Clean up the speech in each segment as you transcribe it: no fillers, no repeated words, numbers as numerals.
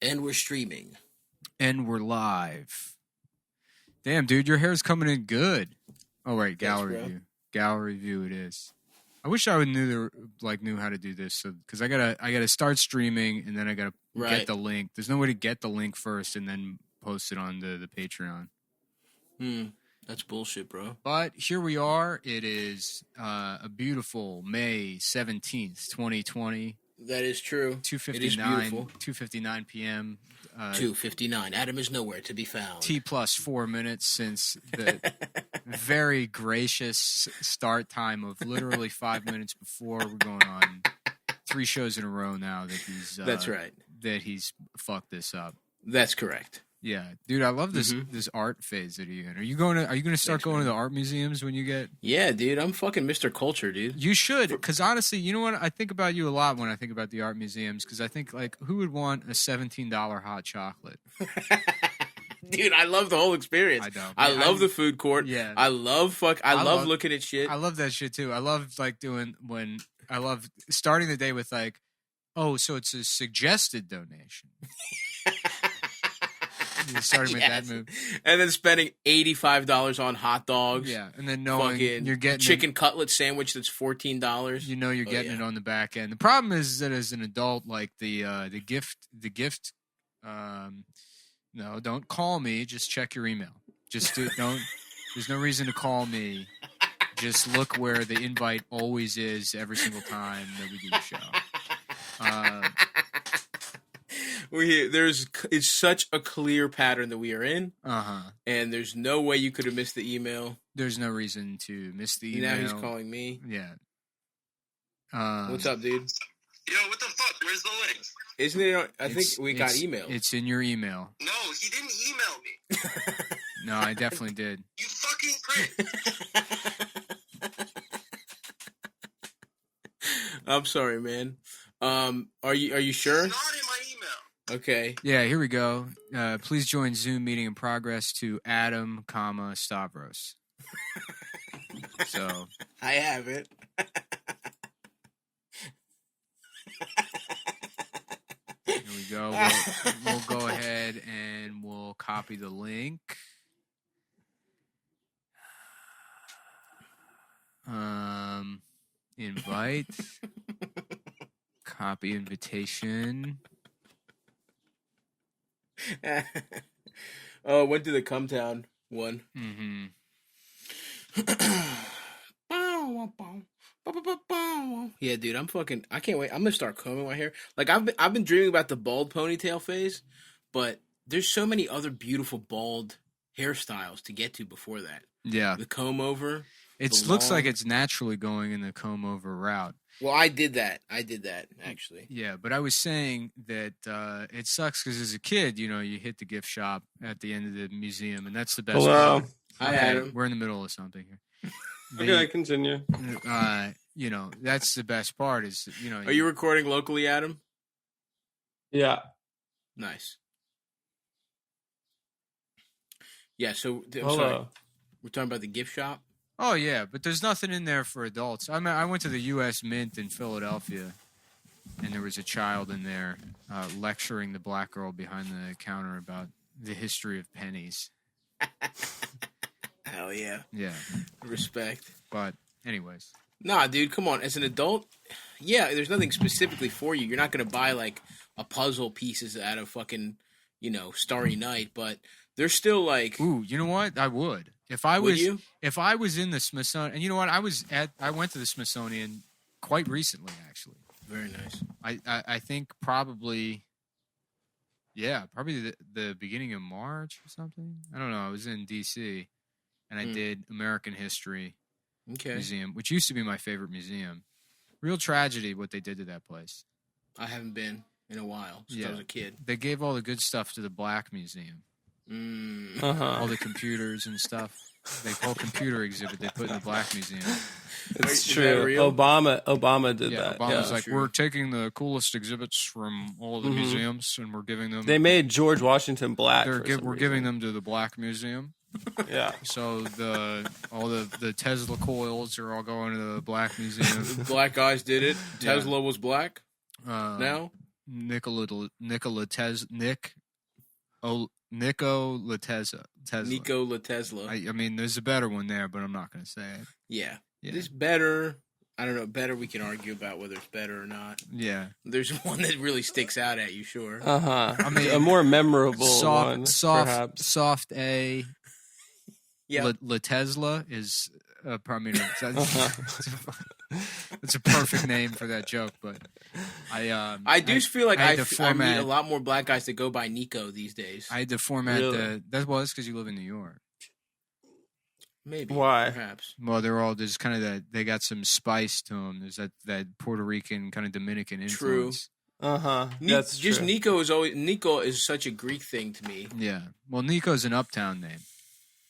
And we're streaming. And we're live. Damn, dude, your hair's coming in good. Oh, right, gallery view. Gallery view it is. I wish I knew how to do this, because I gotta start streaming and then I gotta get the link. There's no way to get the link first and then post it on the Patreon. That's bullshit, bro. But here we are. It is a beautiful May 17th, 2020. That is true. 2:59 p.m. 2:59. Adam is nowhere to be found. T plus 4 minutes since the very gracious start time of literally 5 minutes before. We're going on 3 shows in a row now that he's. That's right. That he's fucked this up. That's correct. Yeah, dude, I love this art phase that you're in. Are you going to start going to the art museums when you get? Yeah, dude, I'm fucking Mr. Culture, dude. You should, because honestly, you know what? I think about you a lot when I think about the art museums, because I think, like, who would want a $17 hot chocolate? Dude, I love the whole experience. I know. I love the food court. Yeah. I love looking at shit. I love that shit too. I love I love starting the day with like, oh, so it's a suggested donation. Starting with that move, and then spending $85 on hot dogs. Yeah, and then knowing you're getting chicken cutlet sandwich that's $14. You know you're getting it on the back end. The problem is that as an adult, like the gift. No, don't call me. Just check your email. Don't. There's no reason to call me. Just look where the invite always is every single time that we do the show. It's such a clear pattern that we are in, and there's no way you could have missed the email. There's no reason to miss the email. Now he's calling me. Yeah. What's up, dude? Yo, what the fuck? Where's the link? Isn't it? I think we got email. It's in your email. No, he didn't email me. No, I definitely did. You fucking prick. I'm sorry, man. Are you sure? It's not in my email. Okay. Yeah, here we go. Please join Zoom meeting in progress to Adam, Stavros. So I have it. Here we go. We'll go ahead and we'll copy the link. Invite. Copy invitation. Oh, went to the Cum Town one. Yeah, dude, I can't wait. I'm gonna start combing my hair. Like I've been dreaming about the bald ponytail phase, but there's so many other beautiful bald hairstyles to get to before that. Yeah, the comb over. It looks like it's naturally going in the comb over route. Well, I did that actually. Yeah, but I was saying that it sucks because as a kid, you hit the gift shop at the end of the museum, and that's the best. Hello. Hi, Adam. We're in the middle of something here. Okay, continue. That's the best part is, Are you recording locally, Adam? Yeah. Nice. Yeah, so Hello. Sorry. We're talking about the gift shop? Oh, yeah, but there's nothing in there for adults. I mean, I went to the U.S. Mint in Philadelphia, and there was a child in there lecturing the black girl behind the counter about the history of pennies. Hell yeah. Yeah. Respect. But anyways. Nah, dude, come on. As an adult, yeah, there's nothing specifically for you. You're not going to buy, like, a puzzle pieces out of fucking, Starry Night, but there's still, like... Ooh, you know what? I would. If I was in the Smithsonian, and you know what, I went to the Smithsonian quite recently, actually. Very nice. I think probably the beginning of March or something. I don't know. I was in D.C. and I did American History Museum, which used to be my favorite museum. Real tragedy what they did to that place. I haven't been in a while since I was a kid. They gave all the good stuff to the Black Museum. All the computers and stuff. The whole computer exhibit they put in the Black Museum. It's true. Obama did that. Obama's like, we're taking the coolest exhibits from all of the museums and we're giving them. They made George Washington black. We're giving them to the Black Museum. Yeah. So all the Tesla coils are all going to the Black Museum. The black guys did it. Tesla was black. Now. Nico Tesla. Nico Tesla. I mean, there's a better one there, but I'm not going to say it. Yeah. This better. I don't know. Better, we can argue about whether it's better or not. Yeah. There's one that really sticks out at you, sure. I mean, a more memorable one, perhaps. Soft A. Yeah. La Tesla is probably it's a perfect name for that joke, but I feel like I meet a lot more black guys that go by Nico these days. I had to format that was because you live in New York. Maybe. Why? Perhaps. Well, they're all there's kind of that they got some spice to them. There's that Puerto Rican kind of Dominican influence. True. That's just true. Nico is such a Greek thing to me. Yeah. Well, Nico's an uptown name.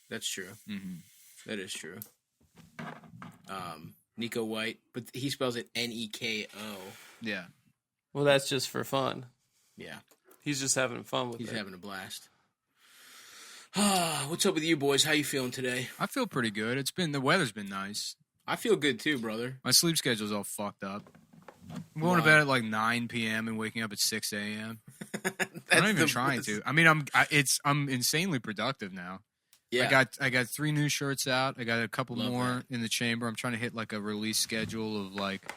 That's true. Mm-hmm. That is true. Nico White, but he spells it Neko. Yeah. Well, that's just for fun. Yeah. He's just having fun with it. He's having a blast. What's up with you boys? How you feeling today? I feel pretty good. The weather's been nice. I feel good too, brother. My sleep schedule's all fucked up. I'm going to bed at like 9 p.m. and waking up at 6 a.m. I'm not even trying to. I mean, I'm insanely productive now. Yeah. I got 3 new shirts out. I got a couple more in the chamber. I'm trying to hit like a release schedule of like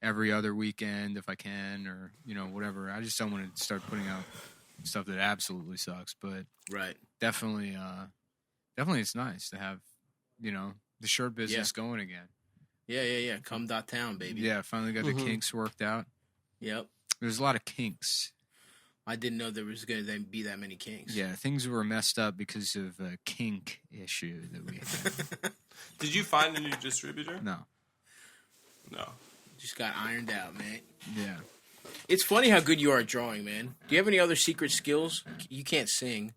every other weekend if I can, or whatever. I just don't want to start putting out stuff that absolutely sucks, but definitely it's nice to have the shirt business going again. Yeah. Cum Town, baby. Yeah, finally got the kinks worked out. Yep. There's a lot of kinks. I didn't know there was going to be that many kinks. Yeah, things were messed up because of a kink issue that we had. Did you find a new distributor? No. Just got ironed out, man. Yeah. It's funny how good you are at drawing, man. Do you have any other secret skills? You can't sing.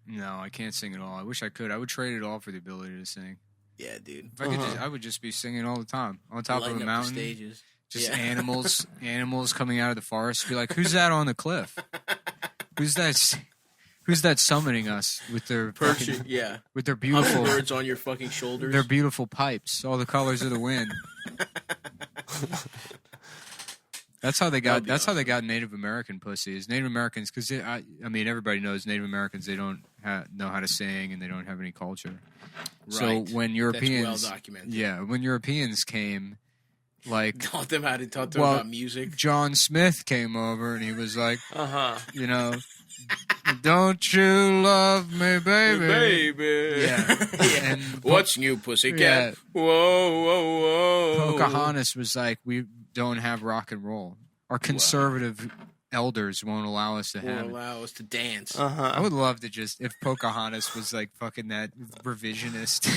No, I can't sing at all. I wish I could. I would trade it all for the ability to sing. Yeah, dude. If I could I would just be singing all the time. On top of a mountain. Stages. Just animals coming out of the forest. Be like, who's that on the cliff? Who's that summoning us with their with their beautiful birds on your fucking shoulders? Their beautiful pipes, all the colors of the wind. That's how they got. That's how they got Native American pussies. Native Americans, because I mean, everybody knows Native Americans. They don't know how to sing, and they don't have any culture. Right. So when Europeans, that's well documented. Yeah, when Europeans came. Like taught them about music. John Smith came over and he was like, don't you love me, baby? Yeah. And what's new, pussycat? Yeah. Whoa. Pocahontas was like, we don't have rock and roll. Our conservative elders won't allow us to allow us to dance. I would love to if Pocahontas was like fucking that revisionist.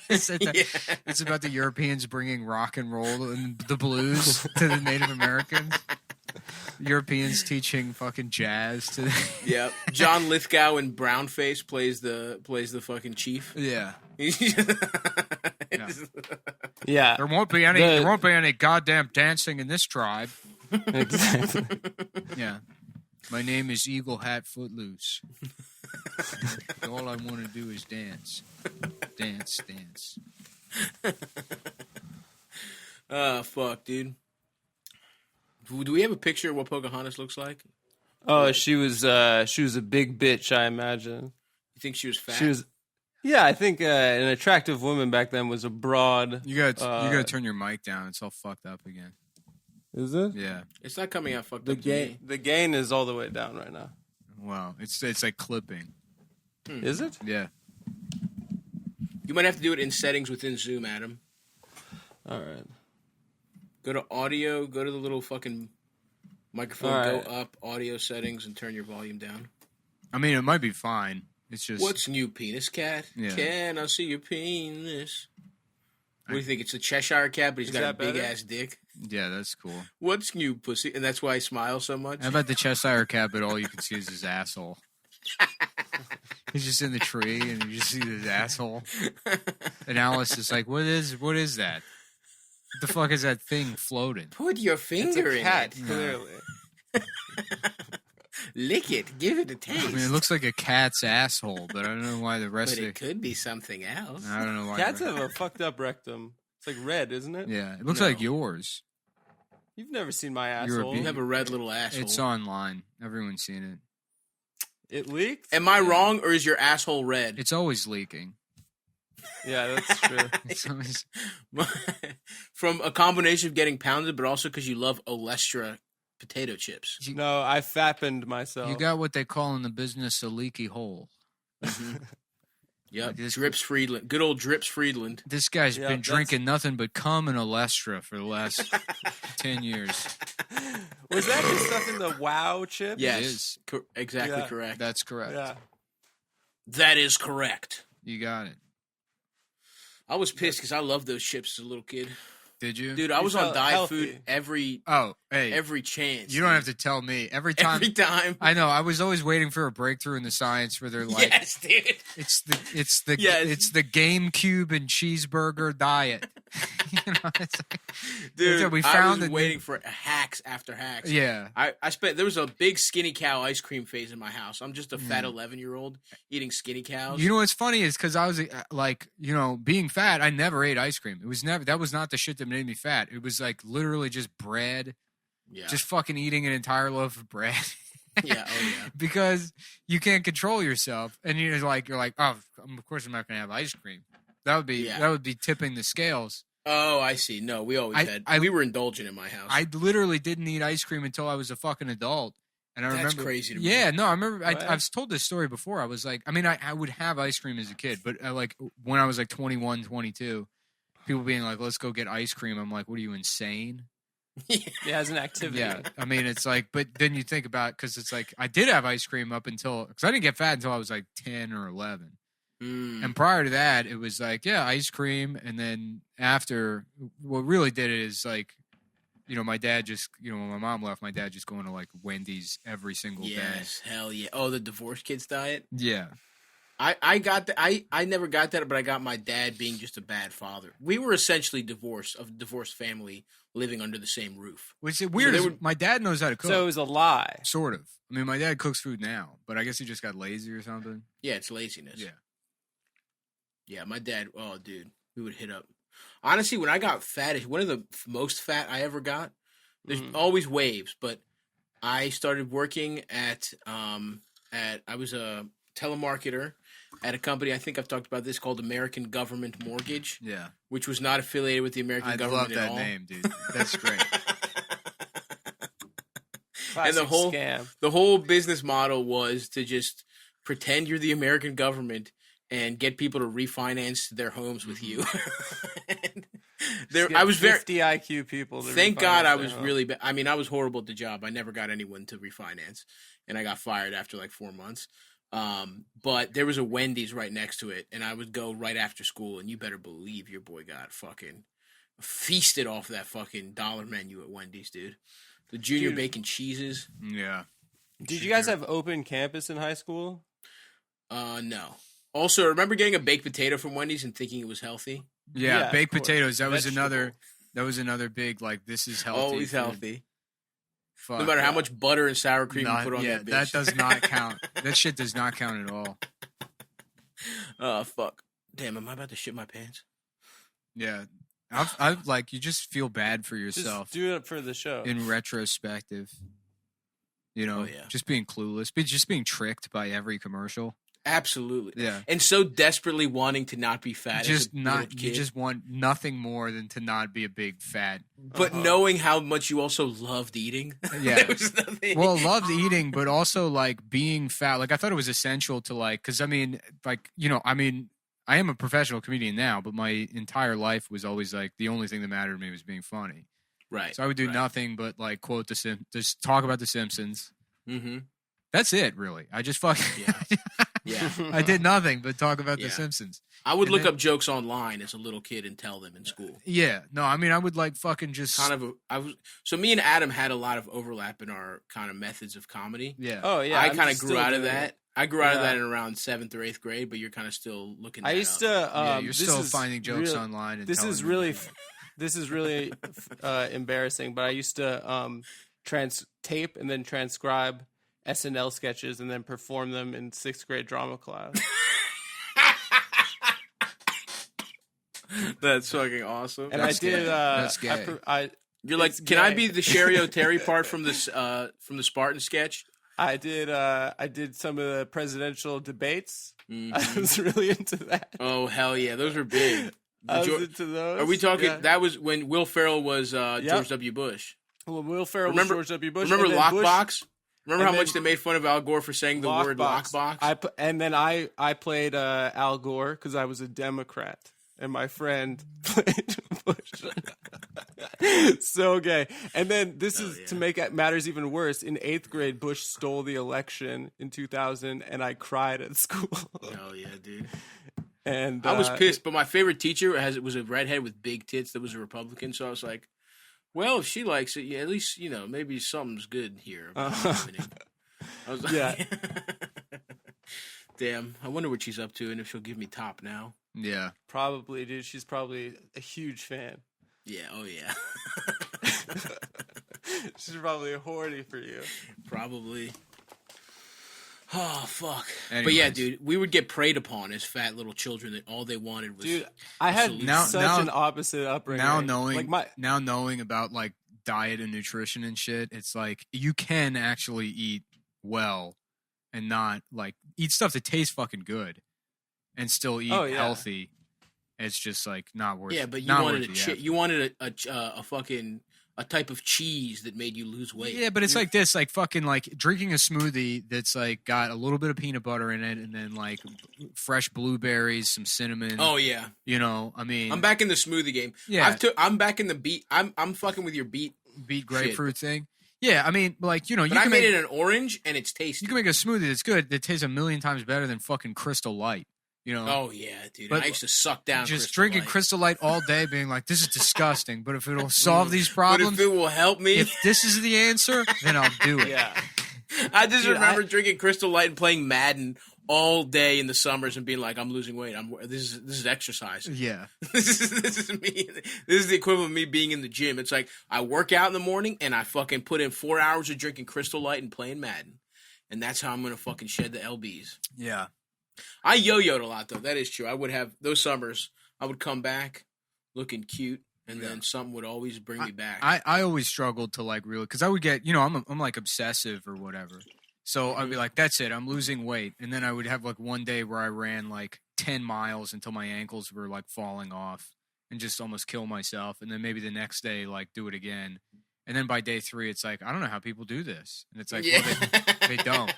It's about the Europeans bringing rock and roll and the blues to the Native Americans. Europeans teaching fucking jazz to them. Yep. John Lithgow in brownface plays the fucking chief. Yeah. Yeah. There won't be any goddamn dancing in this tribe. Exactly. Yeah. My name is Eagle Hat Footloose. All I want to do is dance. Dance. Fuck, dude. Do we have a picture of what Pocahontas looks like? Oh, she was a big bitch, I imagine. You think she was fat? She was. Yeah, I think an attractive woman back then was a broad. You gotta turn your mic down. It's all fucked up again. Is it? Yeah. It's not coming out fucked up to me. The gain is all the way down right now. Wow. It's like clipping. Is it? Yeah. You might have to do it in settings within Zoom, Adam. All right. Go to audio, go to the little fucking microphone, go up, audio settings, and turn your volume down. I mean, it might be fine. It's just... What's new, penis cat? Yeah. Can I see your penis? What do you think? It's a Cheshire cat, but he's got a big-ass dick? Yeah, that's cool. What's new, pussy? And that's why I smile so much? How about the Cheshire cat, but all you can see is his asshole? He's just in the tree, and you just see his asshole. And Alice is like, what is that? What the fuck is that thing floating? Put your finger in it. Clearly. Lick it. Give it a taste. I mean, it looks like a cat's asshole, but I don't know why the rest of it... But it could be something else. I don't know why. Cats have a fucked up rectum. It's like red, isn't it? Yeah, it looks like yours. You've never seen my You're a asshole. You have a red little asshole. It's online. Everyone's seen it. It leaked? Am I wrong, or is your asshole red? It's always leaking. Yeah, that's true. It's always, From a combination of getting pounded, but also because you love Olestra potato chips. No, I fattened myself. you got what they call in the business a leaky hole. Yep, This- Drips Friedland. Good old Drips Friedland. This guy's Yeah, been that's- drinking nothing but cum and Olestra for the last 10 years. Was that the stuff in the Wow chip? Yes, is. exactly Yeah. correct. That's correct. Yeah. That is correct. You got it. I was pissed because I loved those chips as a little kid. Did you? Dude, I You was on felt diet healthy. food every Oh, hey. chance. You don't have to tell me. Every time. Every time. I know. I was always waiting for a breakthrough in the science where they're like, Yes, dude. it's the Yes. GameCube and cheeseburger diet. you know, it's like, Dude, we I found was it. waiting for hacks after hacks. Yeah. There was a big skinny cow ice cream phase in my house. I'm just a fat 11-year-old eating skinny cows. You know what's funny is because I was like, being fat, I never ate ice cream. That was not the shit that made me fat. It was like literally just bread, yeah. just fucking eating an entire loaf of bread. Yeah, oh yeah. Because you can't control yourself, and you're like, oh, of course I'm not gonna have ice cream. That would be tipping the scales. Oh, I see. No, we always we were indulgent in my house. I literally didn't eat ice cream until I was a fucking adult. And I That's remember, crazy to me. Yeah, no, I remember. What? I've told this story before. I was like, I would have ice cream as a kid, but like when I was like 21, 22, people being like, "Let's go get ice cream." I'm like, "What are you, insane?" Yeah, as an activity. Yeah, I mean, it's like, but then you think about because it's like I did have ice cream up until because I didn't get fat until I was like 10 or 11. And prior to that, it was like, yeah, ice cream. And then after, what really did it is like, my dad just, when my mom left, my dad just going to like Wendy's every single day. Yes, hell yeah. Oh, the divorced kids diet? Yeah. I got that. I never got that, but I got my dad being just a bad father. We were essentially a divorced family living under the same roof. Which is weird. So is my dad knows how to cook. So it was a lie. Sort of. I mean, my dad cooks food now, but I guess he just got lazy or something. Yeah, it's laziness. Yeah. Yeah, my dad, oh, dude, we would hit up. Honestly, when I got fat, one of the most fat I ever got, there's always waves, but I started working at I was a telemarketer at a company, I think I've talked about this, called American Government Mortgage. Yeah. Which was not affiliated with the American I government love at that all. name, dude. That's great. And the whole scam. the whole business model was to just pretend you're the American government and get people to refinance their homes with you. I was very 50 IQ people. To Thank refinance God I their was home. really bad. I mean, I was horrible at the job. I never got anyone to refinance, and I got fired after like 4 months. But there was a Wendy's right next to it, and I would go right after school, and you better believe your boy got fucking feasted off that fucking dollar menu at Wendy's, dude. The junior bacon cheeses. Yeah. Did you guys have open campus in high school? No. Also, I remember getting a baked potato from Wendy's and thinking it was healthy. Yeah, Yeah, baked of course. potatoes. That was Vegetable. another big like this is healthy. Always food. healthy. Fuck. No matter how much butter and sour cream Not- you put on yeah, that bitch. that does not count. That shit does not count at all. Oh, fuck. Damn, am I about to shit my pants? Yeah. I've like you just feel bad for yourself Just do it for the show. in retrospective. Oh, yeah. Just being clueless, just being tricked by every commercial. Absolutely. Yeah. And so desperately wanting to not be fat. Just as a not. little You kid. just want nothing more than to not be a big fat. But knowing how much you also loved eating. Yeah. There was nothing. Well, loved eating, but also like being fat. Like I thought it was essential to like, because I mean, like I am a professional comedian now, but my entire life was always like the only thing that mattered to me was being funny. Right. So I would do right. nothing but like quote just talk about the Simpsons. Mm-hmm. That's it, really. I just fucking Yeah. I did nothing but talk about Yeah. the Simpsons. I would And look then- up jokes online as a little kid and tell them in school. Yeah, no, I mean I would like fucking just So me and Adam had a lot of overlap in our kind of methods of comedy. yeah. Oh yeah, I I'm kind of just grew still out of doing that. it. I grew out of Yeah. that in around 7th or 8th grade, but you're kind of still looking. I that used up. to. Yeah, you're this still is finding jokes real- online. And This telling is them. really, this is really embarrassing. But I used to tape and then transcribe SNL sketches and then perform them in 6th grade drama class. That's fucking awesome. And That's I did. gay. That's I gay. per- I You're like, It's can I gay. be the Sherry O'Terry part from the Spartan sketch? I did some of the presidential debates. Mhm. I was really into that. Oh hell yeah, those were big. I was Geor- into those. Are we talking? Yeah. That was when Will Ferrell was George W. Bush. Well, Will Ferrell Remember- was George W. Bush. Remember and then Lockbox? Remember and how then- much they made fun of Al Gore for saying the word lockbox? And then I played Al Gore because I was a Democrat, and my friend played Bush. So gay. And then this is to make matters even worse. In 8th grade, Bush stole the election in 2000, and I cried at school. Hell yeah, dude. And I was pissed, but my favorite teacher was a redhead with big tits that was a Republican, so I was like, well, if she likes it, yeah, at least, maybe something's good here about happening. I was like, Yeah. Damn, I wonder what she's up to and if she'll give me top now. Yeah. Probably, dude. She's probably a huge fan. Yeah, oh yeah. She's probably horny for you. Probably. Oh, fuck. But Anyways. yeah, dude, we would get preyed upon as fat little children that all they wanted was... Dude, I had Absolutely. such an opposite upbringing. Now knowing like now knowing about like diet and nutrition and shit, it's like you can actually eat well and not like eat stuff that tastes fucking good and still eat healthy. It's just like not worth. Yeah, but you not wanted worth the effort. you wanted a fucking a type of cheese that made you lose weight. Yeah, but it's like this, like fucking like drinking a smoothie that's like got a little bit of peanut butter in it and then like fresh blueberries, some cinnamon. Oh yeah. I mean, I'm back in the smoothie game. Yeah. I'm back in the beet. I'm fucking with your beet grapefruit thing. Yeah, I mean, like you But can I made make it an orange and it's tasty. you can make a smoothie that's good that tastes a million times better than fucking Crystal Light. Oh yeah, dude. But I used to suck down just Crystal drinking Light. Crystal Light all day, being like, "This is disgusting." But if it'll solve these But problems, if it will help me, if this is the answer, then I'll do it. yeah. I just Dude, remember drinking Crystal Light and playing Madden all day in the summers and being like, "I'm losing weight. This is exercise. Yeah. this is me. This is the equivalent of me being in the gym. It's like I work out in the morning and I fucking put in 4 hours of drinking Crystal Light and playing Madden, and that's how I'm gonna fucking shed the lbs. Yeah. I yo-yoed a lot though. That is true. I would have those summers. I would come back looking cute, and then something would always bring me back. I always struggled to like really because I would get I'm like obsessive or whatever. So I'd be like, that's it, I'm losing weight, and then I would have like one day where I ran like 10 miles until my ankles were like falling off and just almost kill myself, and then maybe the next day like do it again, and then by day 3 it's like I don't know how people do this, and it's like well, they don't.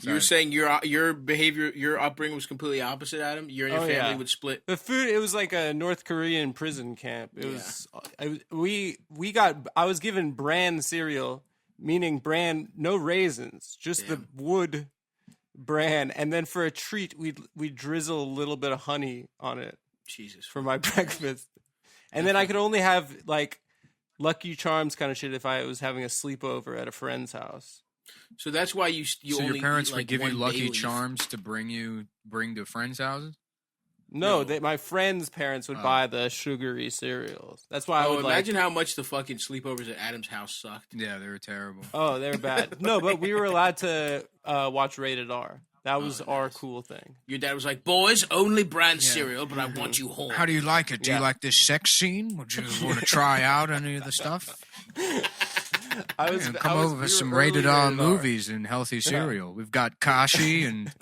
You were saying your behavior, your upbringing was completely opposite, Adam. You and your family would split. The food, it was like a North Korean prison camp. It was I was given bran cereal, meaning bran, no raisins, just the wood bran, and then for a treat we'd drizzle a little bit of honey on it. Jesus. For my breakfast. And then I could only have like Lucky Charms kind of shit if I was having a sleepover at a friend's house. So that's why you So only your parents eat, would like, give you one Lucky bay leaf. Charms to bring to friends' houses? No, my friends' parents would buy the sugary cereals. That's why I would imagine how much the fucking sleepovers at Adam's house sucked. Yeah, they were terrible. Oh, they were bad. No, but we were allowed to watch Rated R. That was our cool thing. Your dad was like, "Boys, only brand cereal, but I want you home." How do you like it? Do Yeah. you like this sex scene? Would you want to try out any of the stuff? Come over for some rated R movies and healthy cereal. We've got Kashi and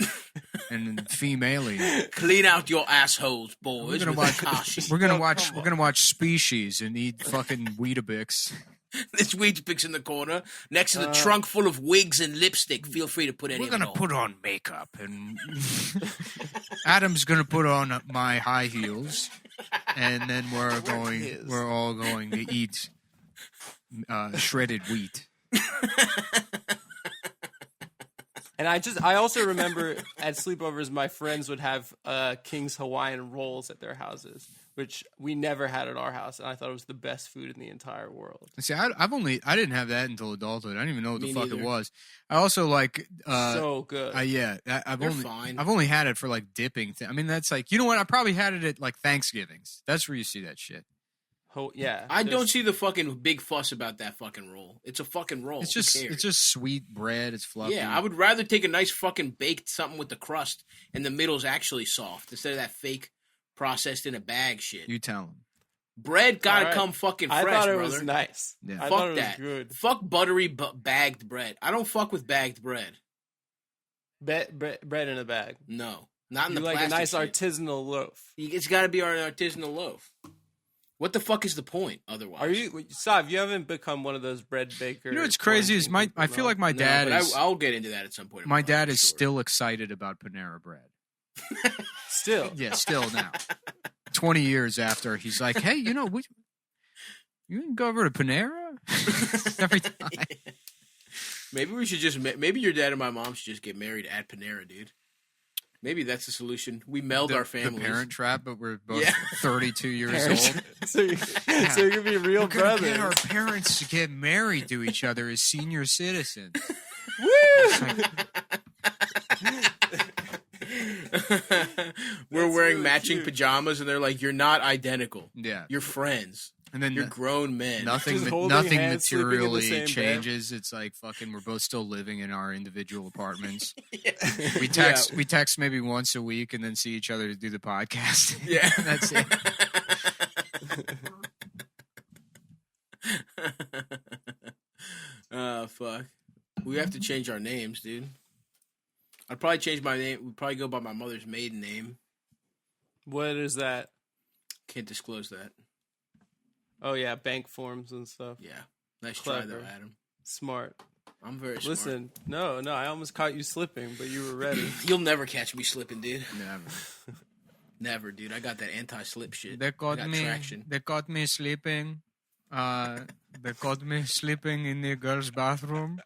female. Clean out your assholes, boys. We're gonna with watch. Akashi. We're gonna watch Species and eat fucking Weetabix. This Weetabix in the corner, next to the trunk full of wigs and lipstick. Feel free to put any. We're gonna put on makeup, and Adam's gonna put on my high heels, and then we're all going to eat shredded wheat. And I also remember at sleepovers, my friends would have King's Hawaiian rolls at their houses, which we never had at our house, and I thought it was the best food in the entire world. See, I didn't have that until adulthood. I didn't even know what the fuck neither. it was. I also like So good. I've They're fine. only had it for like dipping. I mean, that's like, you know what? I probably had it at like Thanksgivings. That's where you see that shit. I don't see the fucking big fuss about that fucking roll. It's a fucking roll. It's Who just cares? sweet bread. It's fluffy. Yeah, I would rather take a nice fucking baked something with the crust and the middle's actually soft instead of that fake processed in a bag shit. You tell them. Bread gotta Alright. come fucking I fresh, thought it brother. was nice. Yeah. I Fuck thought it was that. good. Fuck buttery bagged bread. I don't fuck with bagged bread. Bread in a bag. No, not in You the like a plastic nice shit. artisanal loaf. It's got to be our artisanal loaf. What the fuck is the point otherwise? Are you, Sav? You haven't become one of those bread bakers. You know what's crazy is I feel like my No, dad but is I'll get into that at some point. in my life, dad for is sure. still excited about Panera Bread. still. Yeah, still now. 20 years after, he's like, hey, you can go over to Panera every time. Maybe we should just. Maybe your dad and my mom should just get married at Panera, dude. Maybe that's the solution. We meld our families. The parent trap, but we're both Yeah. 32 years Parents- old. so you can be real We're gonna get our brothers. parents to get married to each other as senior citizens. We're wearing really matching cute. pajamas, and they're like, "You're not identical. Yeah, You're friends. and then You're grown men." nothing, Just holding nothing hands, sleeping in the materially same bed. changes. It's like fucking. We're both still living in our individual apartments. Yeah. We text maybe once a week, and then see each other to do the podcast. Yeah, That's it. Fuck. We have to change our names, dude. I'd probably change my name. We'd probably go by my mother's maiden name. What is that? Can't disclose that. Oh yeah, bank forms and stuff. Yeah. Nice try, Clever. though, Adam. Smart. I'm very smart. Listen, no, I almost caught you slipping, but you were ready. You'll never catch me slipping, dude. Never. Never, dude. I got that anti-slip shit. They I caught got me. traction. They caught me sleeping. They caught me sleeping in the girls' bathroom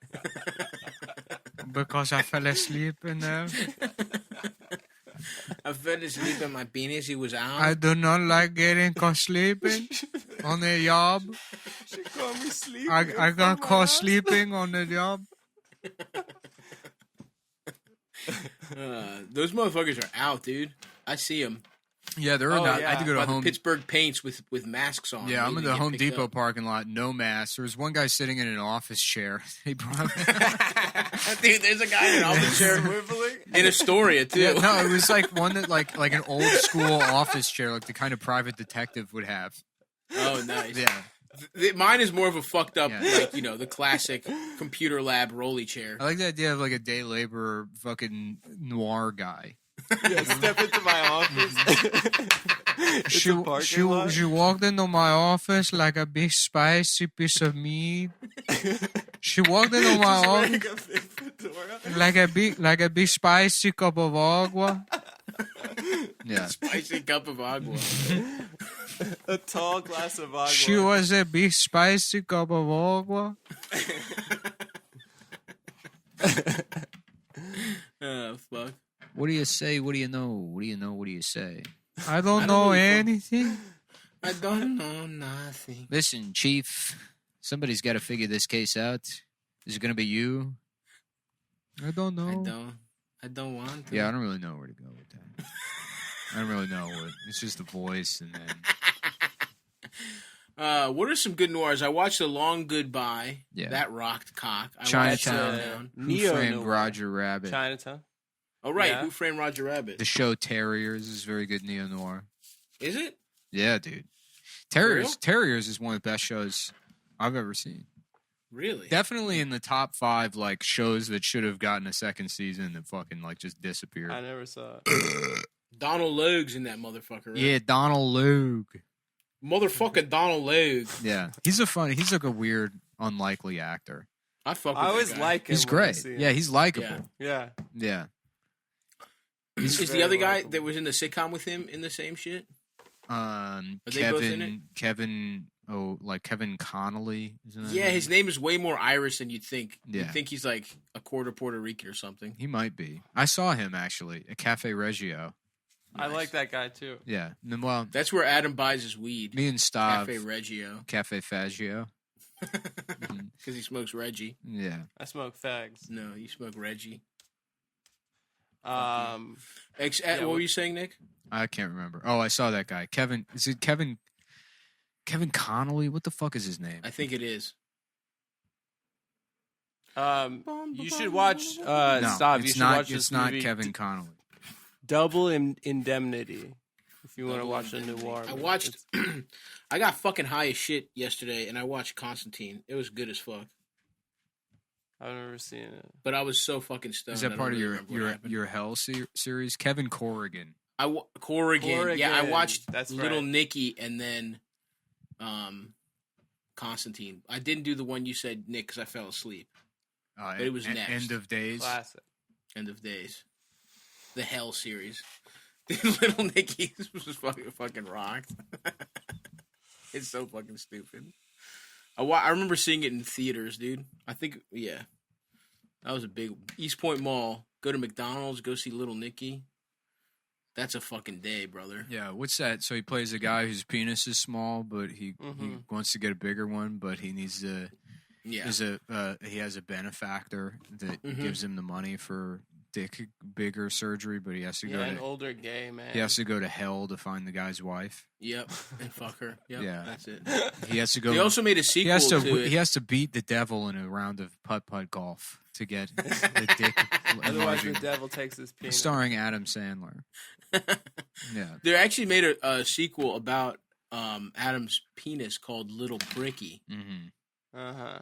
because I fell asleep in there. I fell asleep and my penis, he was out. I do not like getting caught sleeping on the job. She called me sleeping. I got caught sleeping on the job. Those motherfuckers are out, dude. I see them. Yeah, they're Oh, not. yeah. I had to go to By the Home. Pittsburgh Paints with masks on. Yeah, I'm in waiting to the get Home picked Depot up. parking lot, no mask. There was one guy sitting in an office chair. He brought Dude, there's a guy in an office chair in Astoria, too. Yeah, no, it was like one that like an old school office chair, like the kind of private detective would have. Oh, nice. Yeah. Mine is more of a fucked up, Yeah. like, the classic computer lab rolly chair. I like the idea of like a day laborer fucking noir guy. Yeah, step into my office. It's a parking lot. She walked into my office like a big spicy piece of meat. She walked into my Just office wearing a big fedora. like a big spicy cup of agua. Yeah. Spicy cup of agua. A tall glass of agua. She was a big spicy cup of agua. Oh, fuck. What do you say? What do you know? What do you know? What do you say? I don't know anything. I don't know nothing. Listen, Chief, somebody's got to figure this case out. Is it going to be you? I don't know. I don't want to. Yeah, I don't really know where to go with that. I don't really know what. It's just the voice, and then What are some good noirs? I watched The Long Goodbye. Yeah. That rocked cock. I watched Chinatown. Chinatown. Who Neo Framed Noir. Roger Rabbit? Chinatown. Oh, right. Yeah. Who Framed Roger Rabbit? The show Terriers is very good neo noir. Is it? Yeah, dude. real? Terriers is one of the best shows I've ever seen. Really? Definitely in the top 5 like shows that should have gotten a second season that fucking like just disappeared. I never saw it. Donald Logue's in that motherfucker, right? Yeah, Donald Logue. Motherfucking Donald Logue. Yeah, he's like a weird, unlikely actor. I fuck with I that always guy. like him. He's when I great. see him. Yeah, he's likable. Yeah. Yeah. Yeah. Is the very other guy likable. that was in the sitcom with him in the same shit? Are they Kevin, both in it? Kevin Connolly. Isn't that Yeah, his name is way more Irish than you'd think. Yeah. You'd think he's like a quarter Puerto Rican or something. He might be. I saw him actually at Cafe Reggio. I Nice. like that guy too. Yeah. And then, well, That's where Adam buys his weed. me and Stav, Cafe Reggio. Cafe Faggio. Mhm. Because he smokes Reggie. Yeah. I smoke fags. No, you smoke Reggie. Yeah, What were you saying, Nick? I can't remember. Oh, I saw that guy. Kevin. Is it Kevin? Kevin Connolly? What the fuck is his name? I think it is. you should watch. No, Stop. You it's should not. watch It's this not movie, Kevin Connolly. Double Indemnity. If you want to watch a noir, I watched. I got fucking high as shit yesterday, and I watched Constantine. It was good as fuck. I've never seen it. But I was so fucking stoned. Is that part of your Hell series? Kevin Corrigan. Corrigan. Yeah, I watched That's Little right. Nicky and then Constantine. I didn't do the one you said, Nick, because I fell asleep. But it was next. End of Days. Classic. End of Days. The Hell series. Little Nicky was fucking rocked. It's so fucking stupid. I remember seeing it in theaters, dude. I think, yeah. That was a big... East Point Mall. Go to McDonald's, go see Little Nicky. That's a fucking day, brother. Yeah, what's that? So he plays a guy whose penis is small, but he wants to get a bigger one, but he needs to... Yeah. He has a benefactor that gives him the money for bigger surgery, but he has to go an to... older gay man. He has to go to hell to find the guy's wife. Yep, and fuck her. Yep, Yeah. that's it. He has to go... They also made a sequel to it. He has to beat the devil in a round of putt-putt golf to get the dick Otherwise, enlarging. the devil takes his penis. Starring Adam Sandler. Yeah. They actually made a sequel about Adam's penis called Little Pricky. Mm-hmm.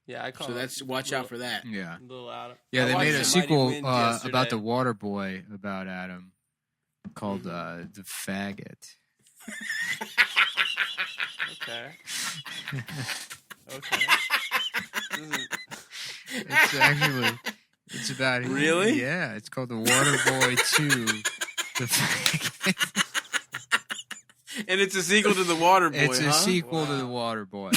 Yeah, I call So it that's watch out for that. Yeah. Little Adam. Yeah, I they made a watched The Mighty sequel Wind about the yesterday. water boy about Adam called The Faggot. Okay. Okay. It's about him. Really? Yeah, it's called The Water Boy 2. The Faggot. And it's a sequel to The Water Boy, It's a huh? sequel to The Water Boy.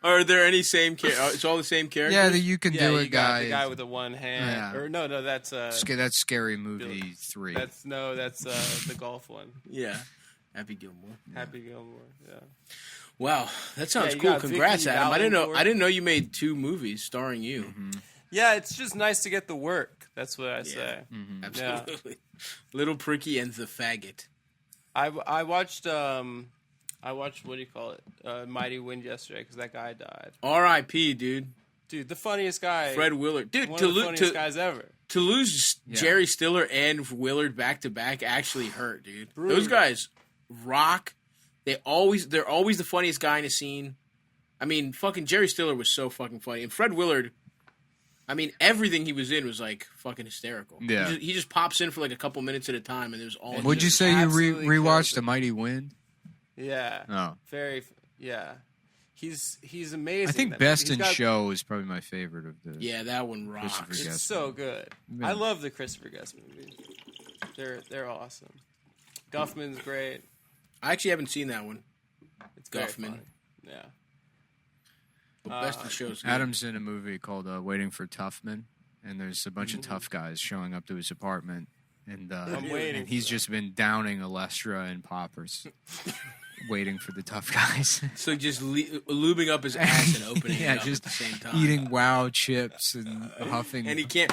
Are there any same characters? It's all the same characters? Yeah, you can Yeah, do you it, got guys. the guy with the one hand. Yeah. Or no, that's That's Scary Movie 3. that's the golf one. Yeah. Happy Gilmore. Happy Gilmore. Yeah. Wow, that sounds Yeah, you cool. got Congrats, Vicky Adam. Valancourt. I didn't know you made 2 movies starring you. Mm-hmm. Yeah, it's just nice to get the work. That's what I say. Mm-hmm. Absolutely. Little Pricky and the Faggot. I watched what do you call it? Mighty Wind yesterday because that guy died. R.I.P., dude. Dude, the funniest guy. Fred Willard. Dude, one of the funniest guys ever. to lose Yeah. Jerry Stiller and Willard back to back actually hurt, dude. Brutal. Those guys rock. They're always the funniest guy in a scene. I mean, fucking Jerry Stiller was so fucking funny, and Fred Willard. I mean, everything he was in was like fucking hysterical. Yeah. He just pops in for like a couple minutes at a time, and there's all. And Would you just say you absolutely rewatched kills The it. Mighty Wind? Yeah. Oh. Yeah. He's amazing. I think That Best movie. in He's got- Show is probably my favorite of the... Yeah, that one Christopher rocks. Guest. It's so good. Yeah. I love the Christopher Guest movies. They're awesome. Guffman's great. I actually haven't seen that one. It's very Guffman. funny. Yeah. But Best in Show's good. Adam's in a movie called Waiting for Tuffman, and there's a bunch of tough guys showing up to his apartment, and waiting and he's for just been downing Alestra and poppers, waiting for the tough guys. So just lubing up his ass and opening Yeah, it up just at the same time. eating Wow chips and huffing. And he can't.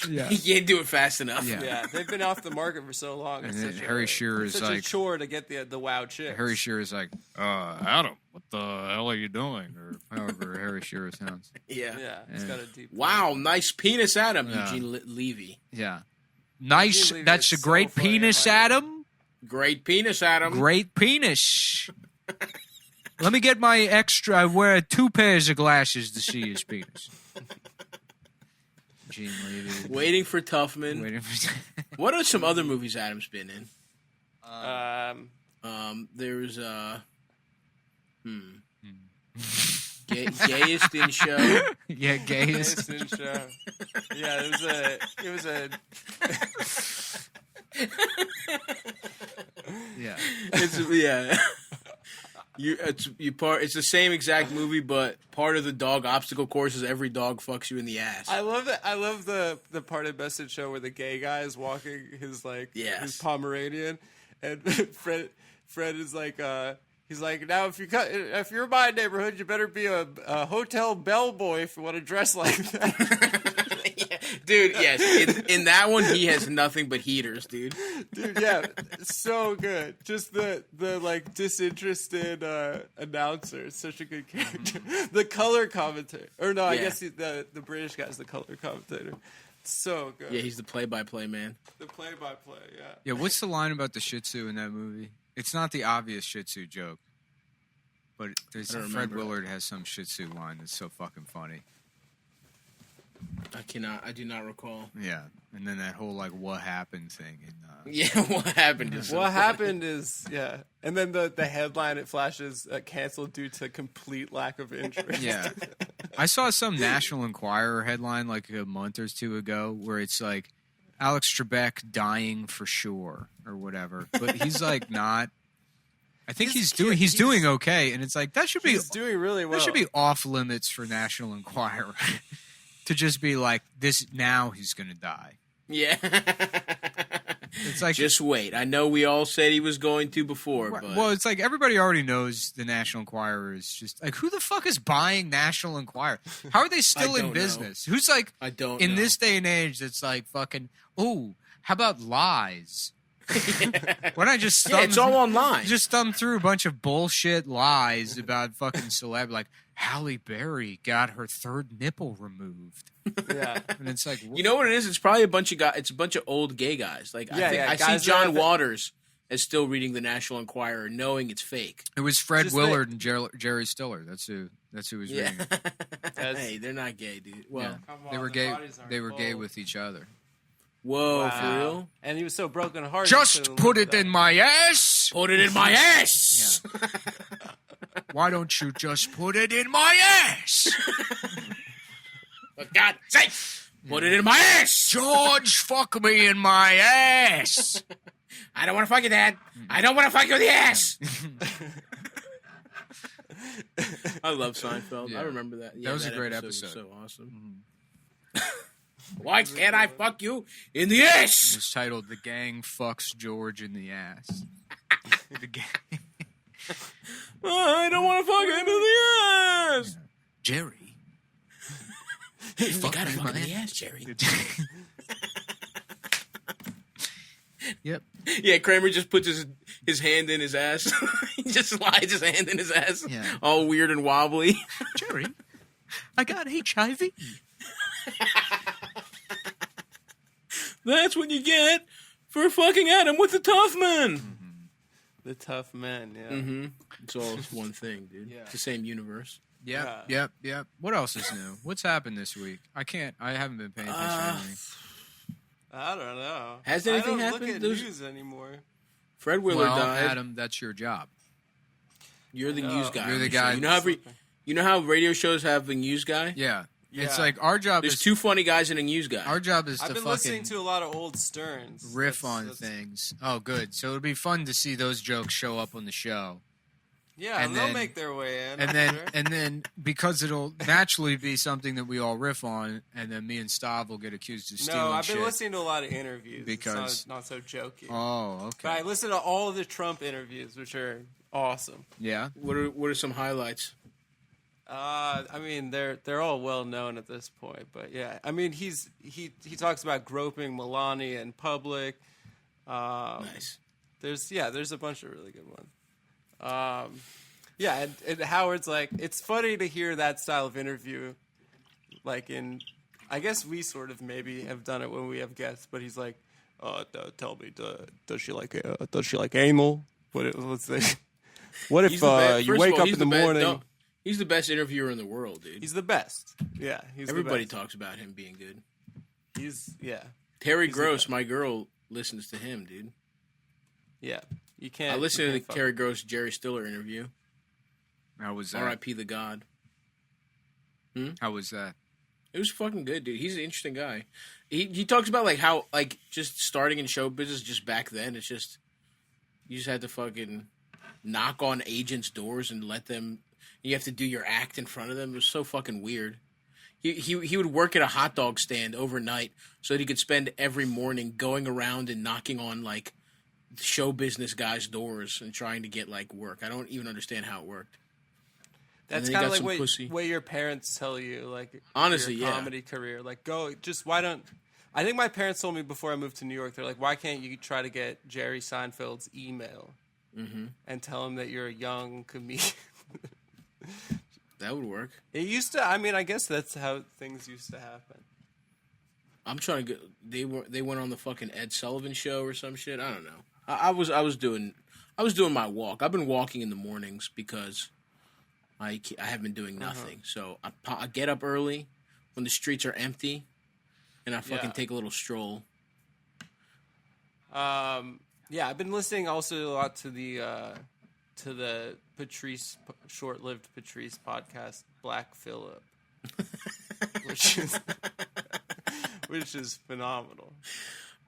Yeah. He can't do it fast enough. Yeah. Yeah, they've been off the market for so long. It's And then such Harry a, Shearer it's is such a like- chore to get the wow chips. Harry Shearer is like, Adam, what the hell are you doing? Or however Harry Shearer sounds. Yeah. Yeah, it's got a deep. Wow, nice penis, Adam. Yeah. Eugene Levy. Yeah. Nice. Really, That's a so great funny, penis, like- Adam. Great penis, Adam. Great penis. Let me get my extra. I wear 2 pairs of glasses to see his penis. Gene Levy. Waiting for Tuffman. Waiting for. What are some other movies Adam's been in? There's Gayest in Show. Yeah, gayest. Jason Show. Yeah, it was a. Yeah. Yeah. It's the same exact movie, but part of the dog obstacle course is every dog fucks you in the ass. I love it. I love the part of Best in Show where the gay guy is walking his Yes. his Pomeranian, and Fred is like he's like, now if you're in my neighborhood, you better be a hotel bellboy if you want to dress like that. Dude, yes. In that one, he has nothing but heaters, dude. Dude, yeah, so good. Just the like disinterested announcer. It's such a good character. The color commentator, or no, I Yeah. guess the British guy's the color commentator. So good. Yeah, he's the play-by-play man. The play-by-play. Yeah. Yeah, what's the line about the Shih Tzu in that movie? It's not the obvious Shih Tzu joke, but there's I don't Fred remember. Willard has some Shih Tzu line that's so fucking funny. I do not recall. Yeah, and then that whole like what happened thing. Yeah, what happened? What happened is, yeah. And then the headline, it flashes, canceled due to complete lack of interest. Yeah, I saw some National Enquirer headline like a month or two ago where it's like Alex Trebek dying for sure or whatever, but he's like not. I think he's doing okay, and it's like that should be He's doing really well. that should be off limits for National Enquirer to just be like this. Now he's gonna die. Yeah. It's like Just wait. I know we all said he was going to before, but well, it's like everybody already knows the National Enquirer is just like who the fuck is buying National Enquirer? How are they still in don't business? Who's like I don't in know. this day and age that's like fucking oh, how about lies? Why not just yeah, it's all online. just thumb through a bunch of bullshit lies about fucking celeb like Halle Berry got her third nipple removed. Yeah. And it's like You know what it is? It's probably a bunch of guys. It's a bunch of old gay guys. Like Yeah, yeah, I guys see John that- Waters as still reading the National Enquirer, knowing it's fake. it was Fred Just Willard and Jerry Stiller. That's who was Yeah. reading it. Hey, they're not gay, dude. Well, Yeah. Come They on, were the gay. bodies aren't They were gay cold. with each other. whoa, Wow. for real? And he was so broken hearted. Just put it in my ass. Put it in my ass. Why don't you just put it in my ass? For God's sake, put it in my ass. George, fuck me in my ass. I don't want to fuck you, Dad. I don't want to fuck you in the ass. I love Seinfeld. Yeah. I remember that. Yeah, That was a great was episode. so awesome. Why can't I fuck you in the It ass? was titled "The Gang Fucks George in the Ass." The gang. I don't want to fuck you into the ass. Jerry. You gotta fuck in the ass, Jerry. Yep. Yeah, Kramer just puts his hand in his ass. He just slides his hand in his ass, Yeah. all weird and wobbly. Jerry, I got HIV. That's what you get for fucking Adam with the tough man. The tough men, yeah. Mm-hmm. It's all one thing, dude. Yeah. It's the same universe. Yep. What else is new? What's happened this week? I haven't been paying attention to anything. I don't know. Has anything I don't happened? look at There's- news anymore. Fred Willard Well, died. Adam, that's your job. You're the No. news guy. You're the on show. guy- You know how radio shows have the news guy? Yeah. It's Yeah. like our job There's is two funny guys and a news guy. our job is I've to been fucking listening to a lot of old Sterns. riff That's- on that's- things. Oh, good. So it'll be fun to see those jokes show up on the show. Yeah, And they'll then- make their way in. And I'm then sure. and then because it'll naturally be something that we all riff on, and then me and Stav will get accused of stealing No, I've been shit. listening to a lot of interviews. Because- it's not so jokey. Oh, okay. But I listen to all of the Trump interviews, which are awesome. Yeah. What are some highlights? I mean, they're all well known at this point, but yeah, I mean, he talks about groping Melania in public. Nice. There's a bunch of really good ones. Yeah, and Howard's like, it's funny to hear that style of interview, like I guess we sort of maybe have done it when we have guests, but he's like, tell me, does she like anal? What if He's the best. you First of wake all, up he's in the the best- morning? no, he's the best interviewer in the world, dude. He's the best. Yeah, Everybody the best. talks about him being good. Yeah, Terry He's the Gross, best. my girl, listens to him, dude. yeah. You can't. I listened to you the can't fuck Terry Gross Jerry Stiller interview. How was that? R.I.P. the God. How was that? It was fucking good, dude. He's an interesting guy. He talks about like how like just starting in show business just back then. It's just you just had to fucking knock on agents' doors and let them. You have to do your act in front of them. It was so fucking weird. He would work at a hot dog stand overnight so that he could spend every morning going around and knocking on like show business guys' doors and trying to get like work. I don't even understand how it worked. That's then he kind of got like some what, pussy. what your parents tell you, like Honestly, your yeah. comedy career. Like, why don't? I think my parents told me before I moved to New York, they're like, why can't you try to get Jerry Seinfeld's email and tell him that you're a young comedian? That would work. It used to. I mean, I guess that's how things used to happen. I'm trying to get. They went on the fucking Ed Sullivan show or some shit. I don't know. I was doing my walk. I've been walking in the mornings because I have been doing nothing. So I get up early when the streets are empty, and I fucking take a little stroll. Yeah, I've been listening also a lot to the short-lived Patrice podcast, Black Phillip, which is phenomenal.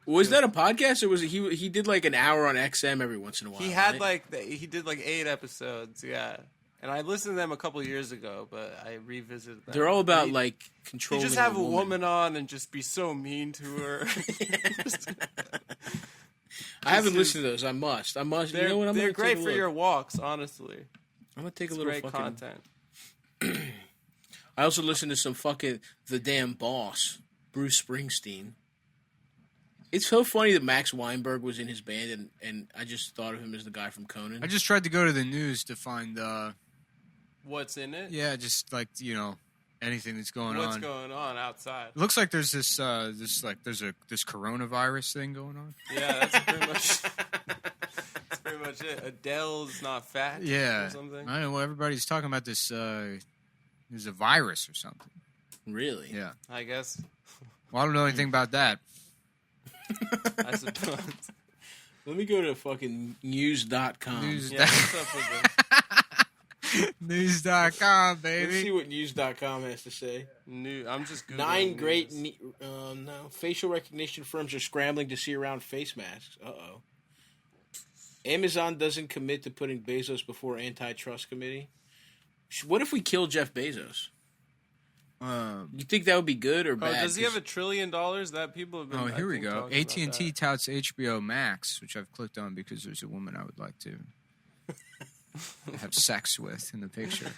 Was that a podcast, or was it he did like an hour on XM every once in a while? He had he did like 8 episodes, yeah. And I listened to them a couple of years ago, but I revisited them. They're all about like controlling. You just have a woman on and just be so mean to her. I haven't listened to those. I must. You know what? They're great for your walks, honestly. I'm gonna take a little great fucking content. I also listened to some fucking The Damn Boss, Bruce Springsteen. It's so funny that Max Weinberg was in his band, and I just thought of him as the guy from Conan. I just tried to go to the news to find what's in it. Yeah, just like anything that's going on. What's going on outside? It looks like there's this coronavirus thing going on. Yeah, that's pretty much. That's pretty much it. Adele's not fat. Yeah, or something. I know. Well, everybody's talking about this. There's a virus or something. Really? Yeah. I guess. Well, I don't know anything about that. I suppose. Let me go to fucking news.com. Yeah, what's up with it? News.com, baby. Let's see what news.com has to say. I'm just Googling 9 great news. facial recognition firms are scrambling to see around face masks. Uh-oh. Amazon doesn't commit to putting Bezos before antitrust committee. What if we kill Jeff Bezos? You think that would be good or bad? Does he have $1 trillion? That people have been. Oh, here we go. AT&T that. touts HBO Max, which I've clicked on because there's a woman I would like to have sex with in the picture.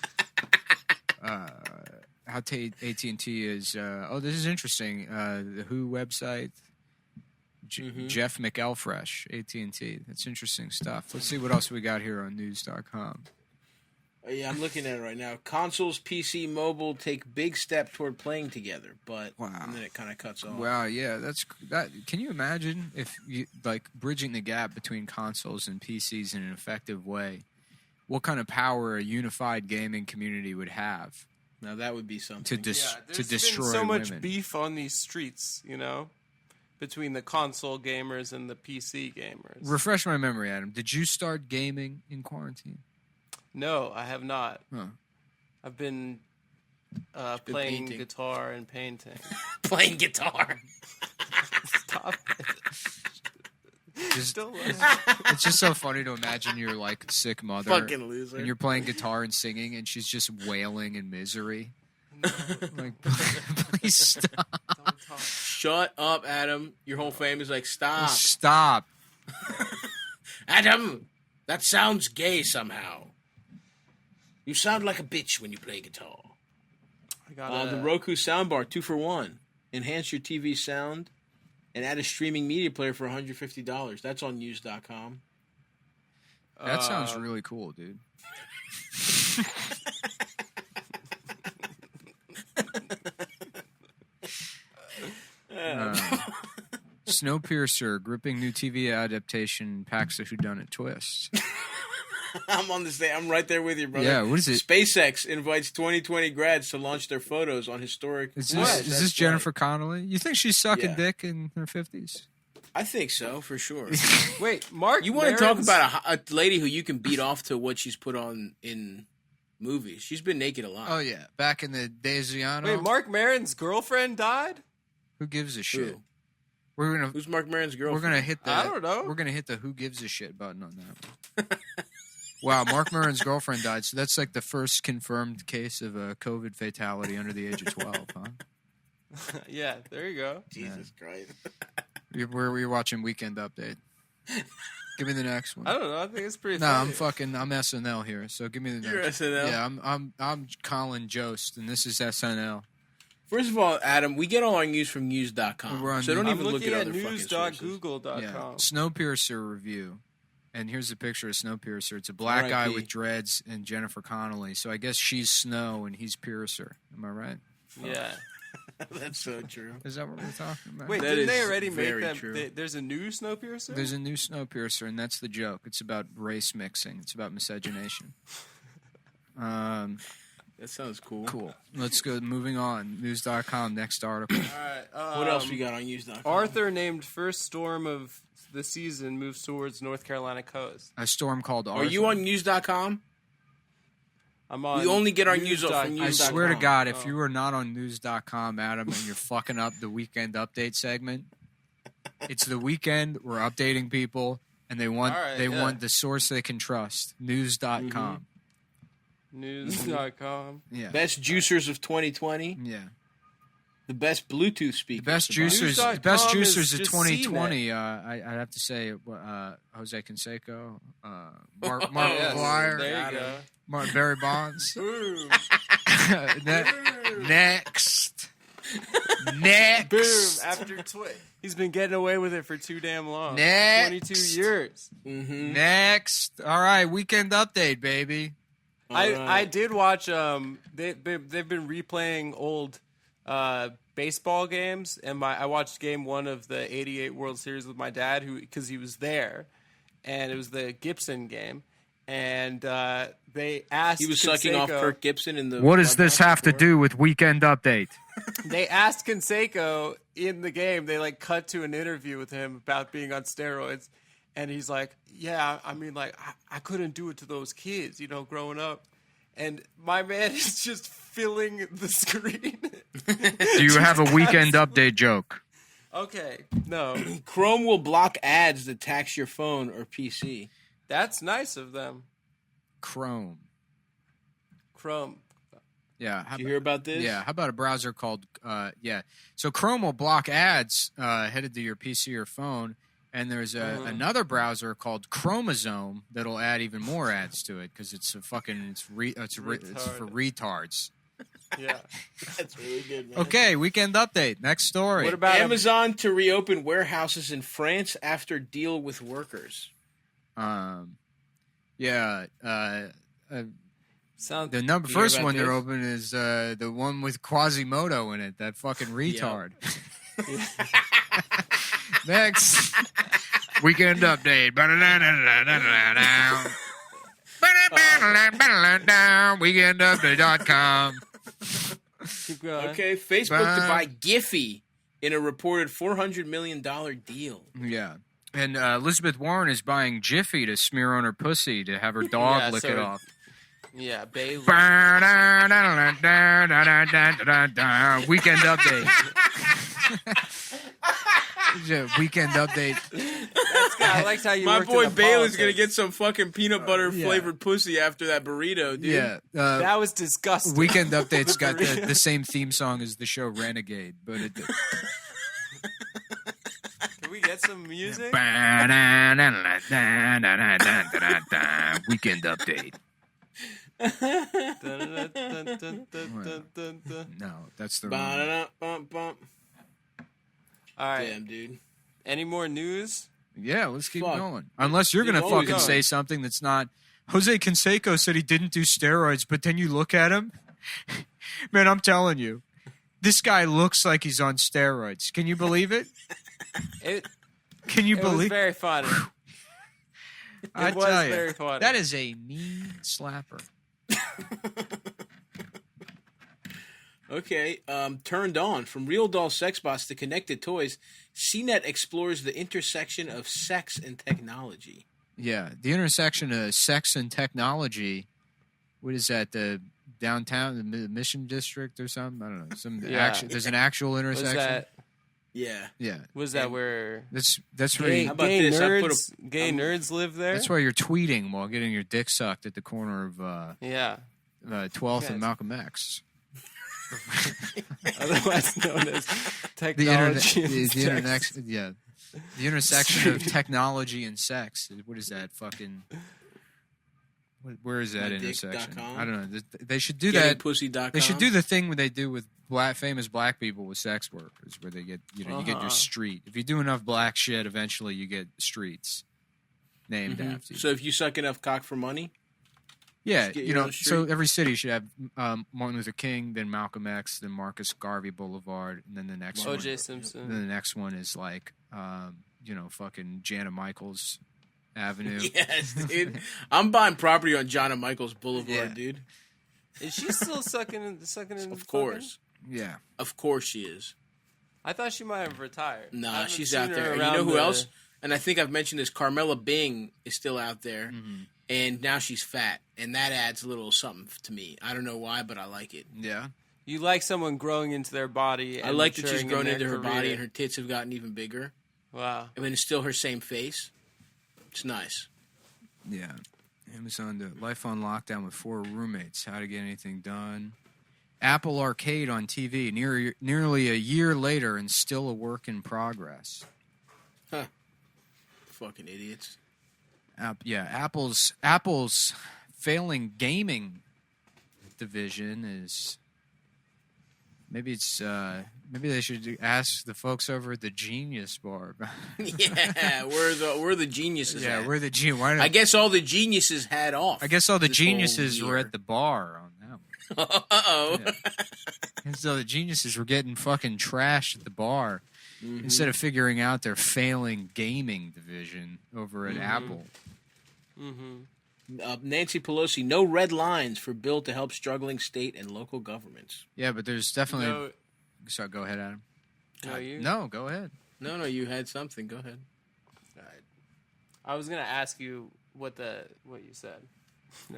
How AT&T is... this is interesting. The Who website. Jeff McElfresh, AT&T. That's interesting stuff. Let's see what else we got here on news.com. Yeah, I'm looking at it right now. Consoles, PC, mobile take big step toward playing together, but and then it kind of cuts off. Wow, yeah, that. Can you imagine if you bridging the gap between consoles and PCs in an effective way? What kind of power a unified gaming community would have? Now that would be something to destroy. There's been so much women. beef on these streets, between the console gamers and the PC gamers. Refresh my memory, Adam. Did you start gaming in quarantine? No, I have not. Huh. I've been playing guitar and painting. Playing guitar. Stop it. It's just so funny to imagine your sick mother, fucking loser, and you're playing guitar and singing, and she's just wailing in misery. No. Please stop. Don't talk. Shut up, Adam. Your whole family's like, stop. Stop. Adam, that sounds gay somehow. You sound like a bitch when you play guitar. I got the Roku soundbar, 2 for 1. Enhance your TV sound and add a streaming media player for $150. That's on news.com. That sounds really cool, dude. Snowpiercer, gripping new TV adaptation, packs a whodunit twist. I'm on the same. I'm right there with you, brother. Yeah, what is it? SpaceX invites 2020 grads to launch their photos on historic. Is this Jennifer Connelly? You think she's sucking dick in her 50s? I think so, for sure. Wait, Mark, you want to talk about a lady who you can beat off to what she's put on in movies? She's been naked a lot. Oh yeah, back in the days of Yano. Wait, Mark Maron's girlfriend died? Who gives a shit? Who? Who's Mark Maron's girlfriend? We're gonna hit the. I don't know. We're gonna hit the who gives a shit button on that one. Wow, Mark Maron's girlfriend died. So that's like the first confirmed case of a COVID fatality under the age of 12, huh? Yeah, there you go. Jesus Christ. Where were you watching Weekend Update? Give me the next one. I don't know. I think it's pretty. No, funny. I'm SNL here. So give me the next. You're SNL. Yeah, I'm Colin Jost, and this is SNL. First of all, Adam, we get all our news from news.com. So don't even look at other fucking sources. news.google.com. Yeah. Snowpiercer review. And here's a picture of Snowpiercer. It's a black guy with dreads and Jennifer Connelly. So I guess she's Snow and he's Piercer. Am I right? Yeah. That's so true. Is that what we're talking about? Wait, That didn't they is already make very them? true. There's a new Snowpiercer? There's a new Snowpiercer, and that's the joke. It's about race mixing. It's about miscegenation. That sounds cool. Cool. Let's go. Moving on. News.com. Next article. All right. What else we got on Use.com? Arthur named first storm of the season moves towards North Carolina coast. A storm called Arthur. Are you on News.com? I'm on. We only get our news from I News.com. swear to God, if you are not on News.com, Adam, and you're fucking up the weekend update segment, it's the weekend. We're updating people, and they want want the source they can trust. News.com. News.com. Yeah. Best juicers of 2020. Yeah. The best Bluetooth speakers. The best News.com juicers of is just 2020. I'd have to say Jose Canseco, Mark Yes, McGuire, there you go. Barry Bonds. Boom. Next. Boom. After he's been getting away with it for too damn long. Next. 22 years. Mm-hmm. Next. All right, weekend update, baby. I did watch. They've been replaying old baseball games, and I watched game 1 of the '88 World Series with my dad, because he was there, and it was the Gibson game, and they asked. He was sucking off Canseco- Kirk Gibson in the. What does this have to before. do with weekend update? They asked Canseco in the game. They cut to an interview with him about being on steroids, and he's like, "Yeah, I mean, I couldn't do it to those kids, growing up." And my man is just filling the screen. Do you have a weekend update joke? Okay, no, Chrome will block ads that tax your phone or PC. that's nice of them. Chrome. Chrome. Yeah. Did you hear about this? Yeah. How about a browser called So Chrome will block ads headed to your PC or phone, and there's another browser called Chromosome that'll add even more ads to it because it's for retards. Yeah. That's really good, man. Okay, weekend update. Next story. What about Amazon to reopen warehouses in France after deal with workers? sound? The hear first about one they're this? open is the one with Quasimodo in it. That fucking retard. Next weekend update. Weekendupdate.com. Keep going. Okay, Facebook to buy Giphy in a reported $400 million deal. Yeah. And Elizabeth Warren is buying Jiffy to smear on her pussy to have her dog Yeah, lick so- it off. Yeah, Bailey. Weekend update. Weekend update. I liked how you My worked boy in the Bailey's gonna politics. get some fucking peanut butter flavored pussy after that burrito, dude. Yeah. That was disgusting. Weekend update's got the same theme song as the show Renegade, but it. Can we get some music? Weekend update. Dun, No, that's the wrong. Ba-da-da-bum-bum. All right. Damn, dude. Any more news? Yeah, let's keep Fuck. going. Unless you're Keep gonna always fucking going. say something that's not. Jose Canseco said he didn't do steroids, but then you look at him, man. I'm telling you, this guy looks like he's on steroids. Can you believe it? Can you It was believe? very funny. I was tell you, very funny. that is a mean slapper. Okay, turned on. From real doll sex bots to connected toys, CNET explores the intersection of sex and technology. Yeah, the intersection of sex and technology. What is that? The downtown, the Mission District, or something? I don't know. There's an actual Was intersection. Yeah. Yeah, that where that's where gay, you, How about gay this? I put nerds live there? that's why you're tweeting while getting your dick sucked at the corner of Yeah. 12th Yes. and Malcolm X. Otherwise known as The technology. the intersection of technology and sex. What is that fucking? Where is that intersection? MyDick.com? I don't know. They should do that. Gettingpussy.com. They should do the thing where they do with famous black people with sex workers, where they get you get your street. If you do enough black shit, eventually you get streets named after you. So if you suck enough cock for money, Yeah, Just get you your know, own so street. every city should have Martin Luther King, then Malcolm X, then Marcus Garvey Boulevard, and then the next one. O.J. And Simpson. then the next one is like, fucking Jana Michaels Avenue. Yes, dude. I'm buying property on John and Michael's Boulevard, Yeah. dude. Is she still sucking in Of course. Yeah. Of course she is. I thought she might have retired. I Nah, haven't she's seen out her there. And you around know who the- else? And I think I've mentioned this. Carmela Bing is still out there. Mm-hmm. And now she's fat. And that adds a little something to me. I don't know why, but I like it. Yeah. You like someone growing into their body. I And like that she's maturing grown in into their her body career. and her tits have gotten even bigger. Wow. I mean, it's still her same face. It's nice. Yeah. Amazon to Life on Lockdown with 4 roommates. How to get anything done. Apple Arcade on TV. Nearly a year later and still a work in progress. Huh. Fucking idiots. Apple's failing gaming division is maybe they should ask the folks over at the Genius Bar. Yeah, we're the geniuses. Yeah, at? we're the genius. I guess all the geniuses had off. I guess all the this whole geniuses were year. at the bar on that one. Uh-oh. Yeah. And so the geniuses were getting fucking trashed at the bar instead of figuring out their failing gaming division over at Apple. Nancy Pelosi, no red lines for bill to help struggling state and local governments. Yeah, but there's definitely. No, So go ahead, Adam. no, you. No, go ahead. No, you had something. Go ahead. All right. I was gonna ask you what you said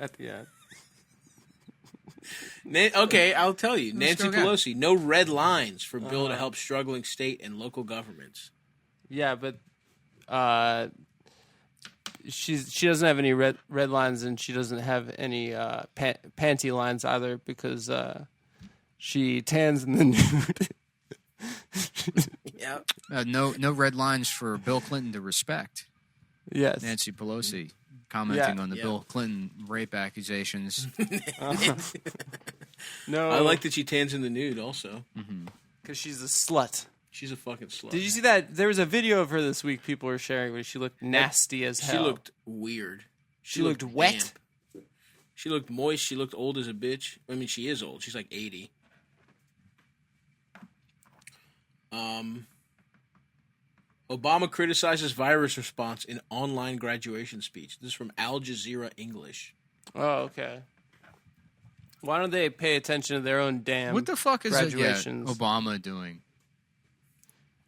at the end. Okay, I'll tell you. Let's Nancy go again. Pelosi, no red lines for bill to help struggling state and local governments. Yeah, but she doesn't have any red lines, and she doesn't have any panty lines either because she tans in the nude. Yeah. No red lines for Bill Clinton to respect. Yes. Nancy Pelosi commenting Yeah. on the Yeah. Bill Clinton rape accusations. No, I like that she tans in the nude also. because she's a slut. She's a fucking slut. Did you see that? There was a video of her this week people were sharing where she looked nasty as She hell. looked weird. She looked wet. damp. She looked moist. She looked old as a bitch. I mean, she is old. She's like 80. Obama criticizes virus response in online graduation speech. This is from Al Jazeera English. Oh, okay. Why don't they pay attention to their own damn What the fuck is graduations? Obama doing?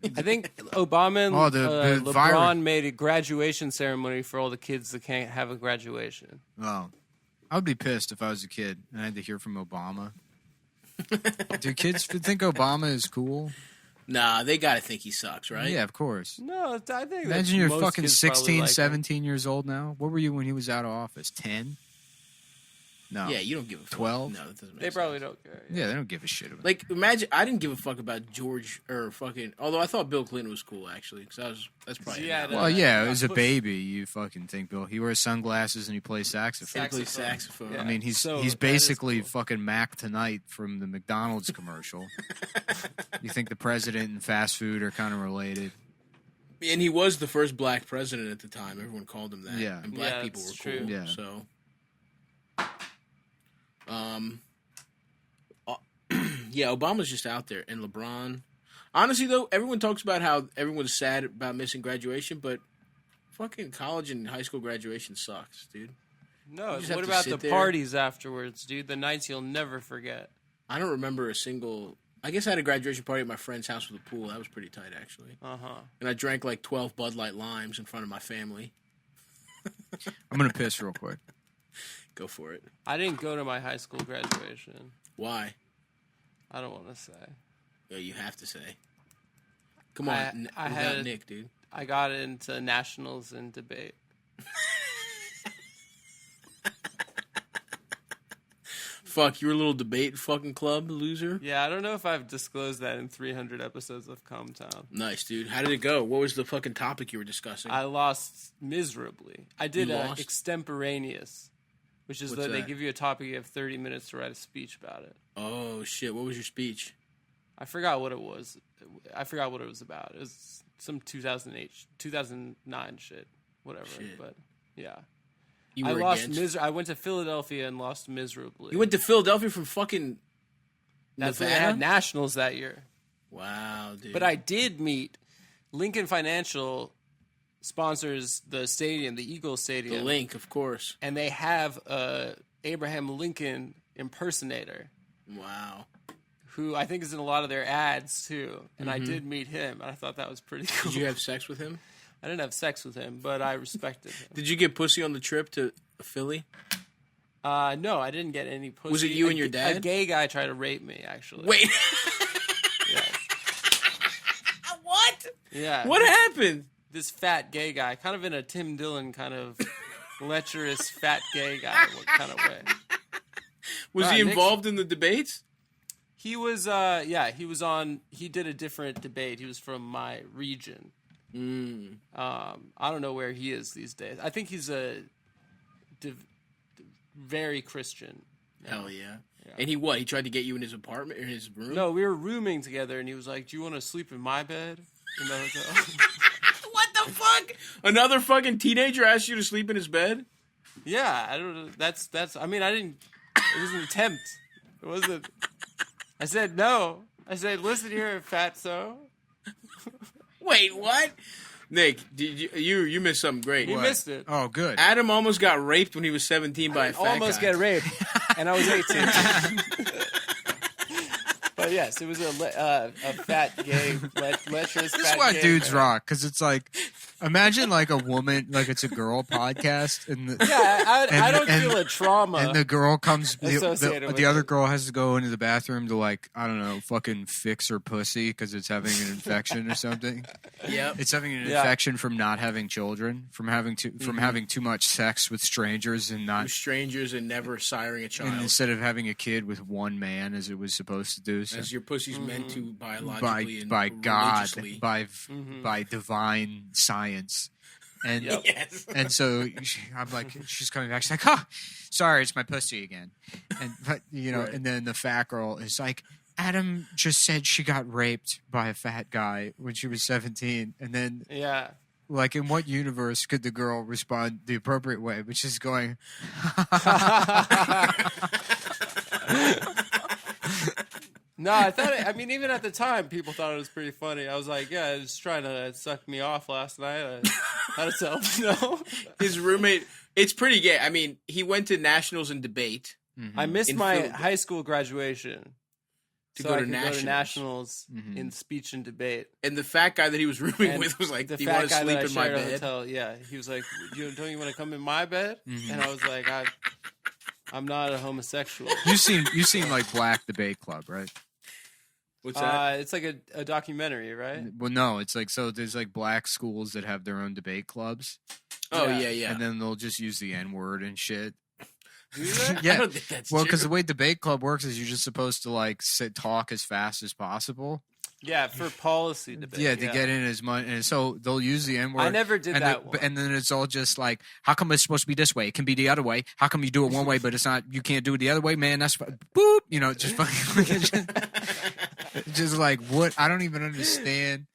I think Obama and Oh, the LeBron virus. made a graduation ceremony for all the kids that can't have a graduation. Oh, I would be pissed if I was a kid and I had to hear from Obama. Do kids think Obama is cool? Nah, they gotta think he sucks, right? Yeah, of course. No, I think Imagine you're most fucking kids probably 16, like him. 17 years old now. What were you when he was out of office? 10? No. Yeah, you don't give a fuck. 12? No, that doesn't make They sense. probably don't care. Yeah, they don't give a shit about Like, imagine, I didn't give a fuck about George or fucking. Although I thought Bill Clinton was cool, actually, because that's probably. Yeah, Yeah, Well, yeah, Yeah, as a push- baby, you fucking think Bill. He wears sunglasses and he plays saxophone. he plays saxophone. Yeah. I mean, he's So, he's that is basically cool. fucking Mac Tonight from the McDonald's commercial. You think the president and fast food are kind of related? And he was the first black president at the time. Everyone called him that. Yeah. And black Yeah, people were that's cool. true. Yeah. So, yeah, Obama's just out there, and LeBron. Honestly, though, everyone talks about how everyone's sad about missing graduation, but fucking college and high school graduation sucks, dude. No, You just have what to about sit the there. parties afterwards, dude? The nights you'll never forget. I don't remember a single. I guess I had a graduation party at my friend's house with a pool. That was pretty tight, actually. Uh-huh. And I drank like 12 Bud Light Limes in front of my family. I'm gonna piss real quick. Go for it. I didn't go to my high school graduation. Why? I don't want to say. Yeah, you have to say. Come on, I without had- Nick, dude. I got into nationals and debate. Fuck, you're a little debate fucking club loser. Yeah, I don't know if I've disclosed that in 300 episodes of Cum Town. Nice, dude. How did it go? What was the fucking topic you were discussing? I lost miserably. I did You a lost? extemporaneous, which is What's that they that? give you a topic, you have 30 minutes to write a speech about it. Oh shit! What was your speech? I forgot what it was. I forgot what it was about. It was some 2008, 2009 shit, whatever. Shit. But yeah, You I were lost against? I went to Philadelphia and lost miserably. You went to Philadelphia from fucking That's when Nevada? they had nationals that year. Wow, dude. But I did meet Lincoln Financial sponsors the stadium, the Eagles Stadium. the link, of course. And they have a Abraham Lincoln impersonator Wow. who I think is in a lot of their ads too. And I did meet him, and I thought that was pretty cool. Did you have sex with him? I didn't have sex with him, but I respected him. Did you get pussy on the trip to Philly? No, I didn't get any pussy. Was it you and your dad? A gay guy tried to rape me, actually. Wait. Yeah. What? Yeah. What happened? This fat gay guy, kind of in a Tim Dillon kind of lecherous fat gay guy kind of way. Was he involved in the debates? He was, he did a different debate. He was from my region. I don't know where he is these days. I think he's very Christian. Hell yeah. And he tried to get you in his apartment, in his room? No, we were rooming together, and he was like, "Do you want to sleep in my bed in the hotel?" What the fuck? Another fucking teenager asked you to sleep in his bed? Yeah, I don't know. That's. I mean, I didn't. It was an attempt. It wasn't. I said no. I said, "Listen here, fatso." Wait, what? Nick, did you missed something great. You missed it. Oh, good. Adam almost got raped when he was 17 by a fat Almost guy. get raped, and I was 18. But yes, it was a fat gay lecherous. This is fat why gay dudes man. rock, because it's like, imagine like a woman, like it's a girl podcast, and I don't feel a trauma. and the girl comes, associated with the other it. girl has to go into the bathroom to like, I don't know, fucking fix her pussy because it's having an infection or something. Yep. It's having an Yeah. infection from not having children, from having too much sex with strangers and not. With strangers and never siring a child. And instead of having a kid with one man as it was supposed to do, so As your pussy's meant to by biologically and by God, religiously. by divine science, and Yep. Yes. and so I'm like, she's coming back. She's like, "Oh, sorry, it's my pussy again." And but Right. and then the fat girl is like, "Adam just said she got raped by a fat guy when she was 17," and then. Yeah. Like, in what universe could the girl respond the appropriate way, which is going, No, I thought. I mean, even at the time, people thought it was pretty funny. I was like, "Yeah, it was trying to suck me off last night." How to tell? No, His roommate, it's pretty gay. I mean, he went to nationals and debate. I missed In my Philly. high school graduation To so go I to could nationals. go to nationals in speech and debate. And the fat guy that he was rooming And with was like, the "Do you want fat to guy sleep that I in my shared a bed?" hotel, yeah, he was like, "Don't you want to come in my bed?" And I was like, I'm not a homosexual. you seem like Black Debate Club, right? What's that? It's like a documentary, right? Well, no, it's like, so there's like black schools that have their own debate clubs, Oh, yeah. yeah. and then they'll just use the N-word and shit. Do that? I Yeah. don't think that's Well, true. because the way debate club works is you're just supposed to like talk as fast as possible. Yeah, for policy debate. Yeah, to get in as much, and so they'll use the N-word. I never did and that one. and then it's all just like, how come it's supposed to be this way? It can be the other way. How come you do it one way, but it's not? You can't do it the other way, man. That's boop. Just fucking, just like what? I don't even understand.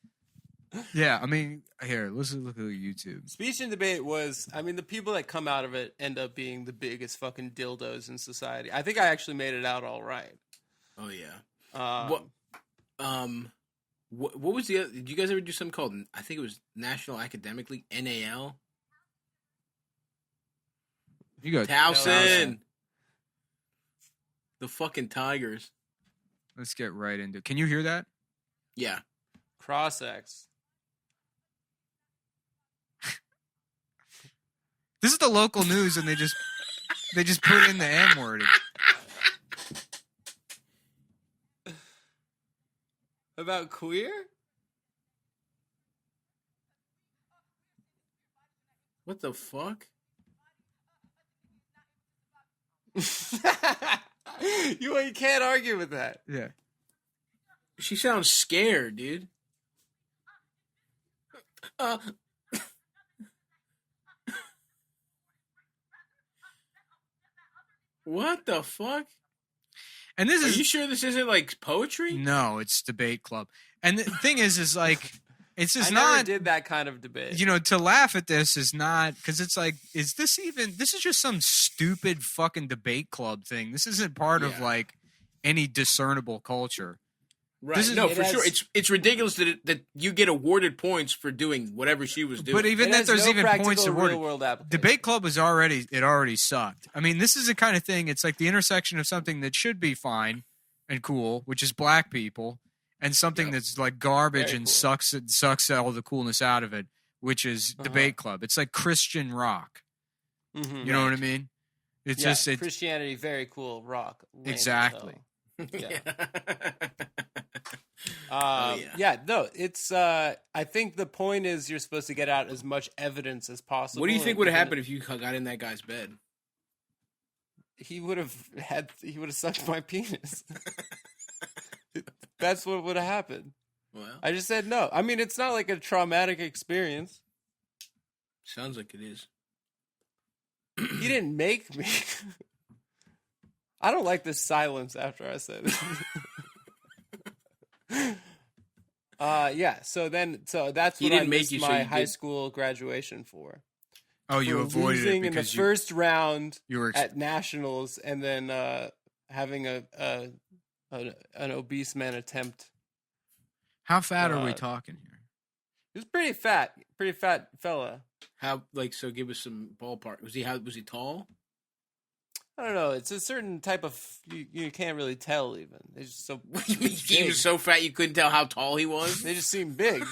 Yeah, I mean, here, let's look at YouTube. Speech and debate was, I mean, the people that come out of it end up being the biggest fucking dildos in society. I think I actually made it out all right. Oh, yeah. Um, What was the other? Did you guys ever do something called, I think it was National Academic League, NAL? You got Towson. The fucking Tigers. Let's get right into it. Can you hear that? Yeah. Cross-X. This is the local news, and they just put in the M word. About queer? What the fuck? You can't argue with that. Yeah. She sounds scared, dude. What the fuck? And this Are is you sure this isn't like poetry? no, it's debate club. And the thing is like It's just I not. never did that kind of debate. To laugh at this is not because it's like, is this even? This is just some stupid fucking debate club thing. This isn't part of like any discernible culture. Right. No, for sure. It's ridiculous that you get awarded points for doing whatever she was doing. But even that there's no even points awarded. Real-world application. Debate club was already sucked. I mean, this is the kind of thing. It's like the intersection of something that should be fine and cool, which is black people, and something that's like garbage and sucks all the coolness out of it, which is debate club. It's like Christian rock. Mm-hmm. You know what I mean? It's just Christianity, very cool rock. Exactly. Yeah. No, it's I think the point is you're supposed to get out as much evidence as possible. What do you think would have happened if you got in that guy's bed? He would have sucked my penis. That's what would have happened. Well, I just said no. I mean, it's not like a traumatic experience. Sounds like it is. He didn't make me. I don't like this silence after I said it. So that's what I missed my high school graduation for. Oh, you avoided it in the first round at nationals, and then having an obese man attempt. How fat are we talking here? He was pretty fat fella. How so? Give us some ballpark. Was he tall? I don't know. It's a certain type of you can't really tell even. They just so he was so fat you couldn't tell how tall he was. They just seem big,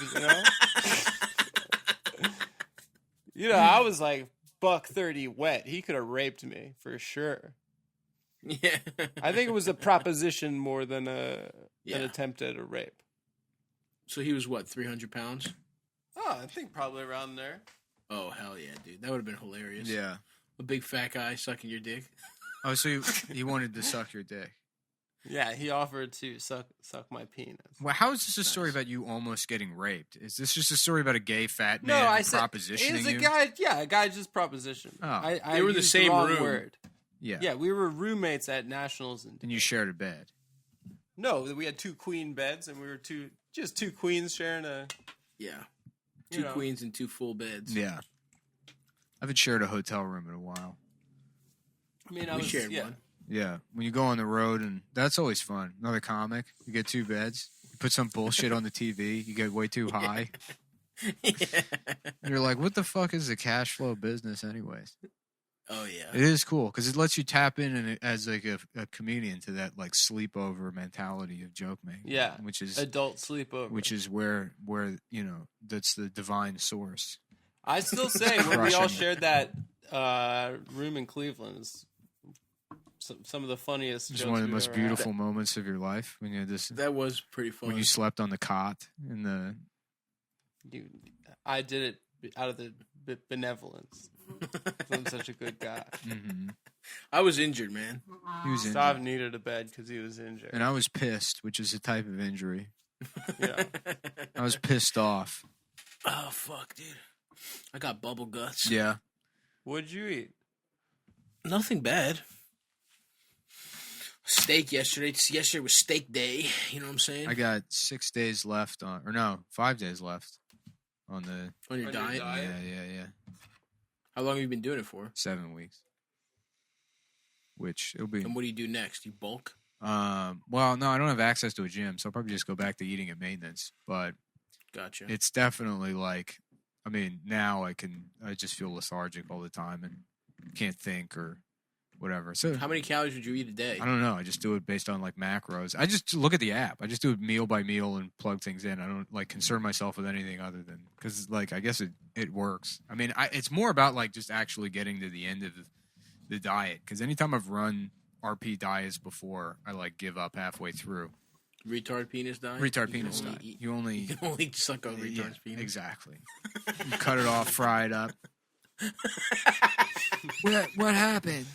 I was like $130 wet. He could have raped me for sure. Yeah, I think it was a proposition more than an attempt at a rape. So he was what, 300 pounds? Oh, I think probably around there. Oh hell yeah, dude! That would have been hilarious. Yeah, a big fat guy sucking your dick. Oh, so he wanted to suck your dick. Yeah, he offered to suck my penis. Well, how is this a story about you almost getting raped? Is this just a story about a gay fat man propositioning it was you? a guy just propositioned. Oh. They were in the same room. Word. Yeah. Yeah, we were roommates at nationals. And you shared a bed. No, we had 2 queen beds, and we were two queens sharing a... Yeah. 2 queens and 2 full beds. Yeah. I haven't shared a hotel room in a while. I mean, we shared one. Yeah. When you go on the road, and that's always fun. Another comic. You get 2 beds. You put some bullshit on the TV. You get way too high. Yeah. And you're like, what the fuck is the cash flow business anyways? Oh, yeah. It is cool because it lets you tap in as like a comedian to that like sleepover mentality of joke making. Yeah. Which is adult sleepover. Which is where that's the divine source. I still say when we all shared that room in Cleveland is some of the funniest. It's one of the most beautiful moments of your life when you had this. That was pretty fun. When you slept on the cot in the. I did it out of the benevolence. I'm such a good guy. Mm-hmm. I was injured, man. He was injured. Stav needed a bed because he was injured. And I was pissed, which is a type of injury. Yeah. I was pissed off. Oh, fuck, dude. I got bubble guts. Yeah. What'd you eat? Nothing bad. Steak yesterday. Yesterday was steak day. You know what I'm saying? I got 6 days left 5 days left on your diet? Yeah. How long have you been doing it for? 7 weeks. Which it'll be. And what do you do next? You bulk? Well, no, I don't have access to a gym, so I'll probably just go back to eating at maintenance. But gotcha. It's definitely like, I mean, now I just feel lethargic all the time and can't think or whatever. So how many calories would you eat a day? I don't know. I just do it based on like macros. I just look at the app. I just do it meal by meal and plug things in. I don't like concern myself with anything other than because like I guess it works. I mean, it's more about like just actually getting to the end of the diet because anytime I've run RP diets before, I like give up halfway through. Retard penis diet. Retard penis diet. You can only suck on retard's penis. Exactly. You cut it off, fry it up. What happened?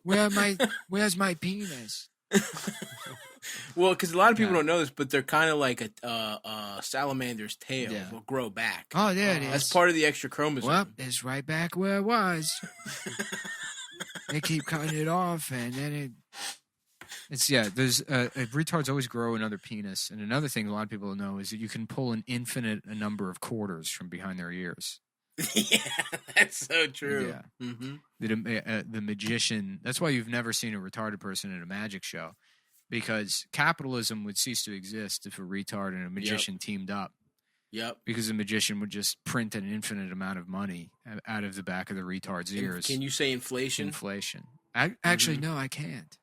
Where's my penis? Well, because a lot of people don't know this, but they're kind of like a salamander's tail will grow back. Oh, there it is. That's part of the extra chromosome. Well, it's right back where it was. They keep cutting it off, and then It's there's retards always grow another penis, and another thing a lot of people don't know is that you can pull an infinite number of quarters from behind their ears. Yeah, that's so true. Yeah. Mm-hmm. The magician. That's why you've never seen a retarded person at a magic show, because capitalism would cease to exist if a retard and a magician teamed up. Yep. Because the magician would just print an infinite amount of money out of the back of the retard's ears. Can you say inflation? Inflation. Actually, no, I can't.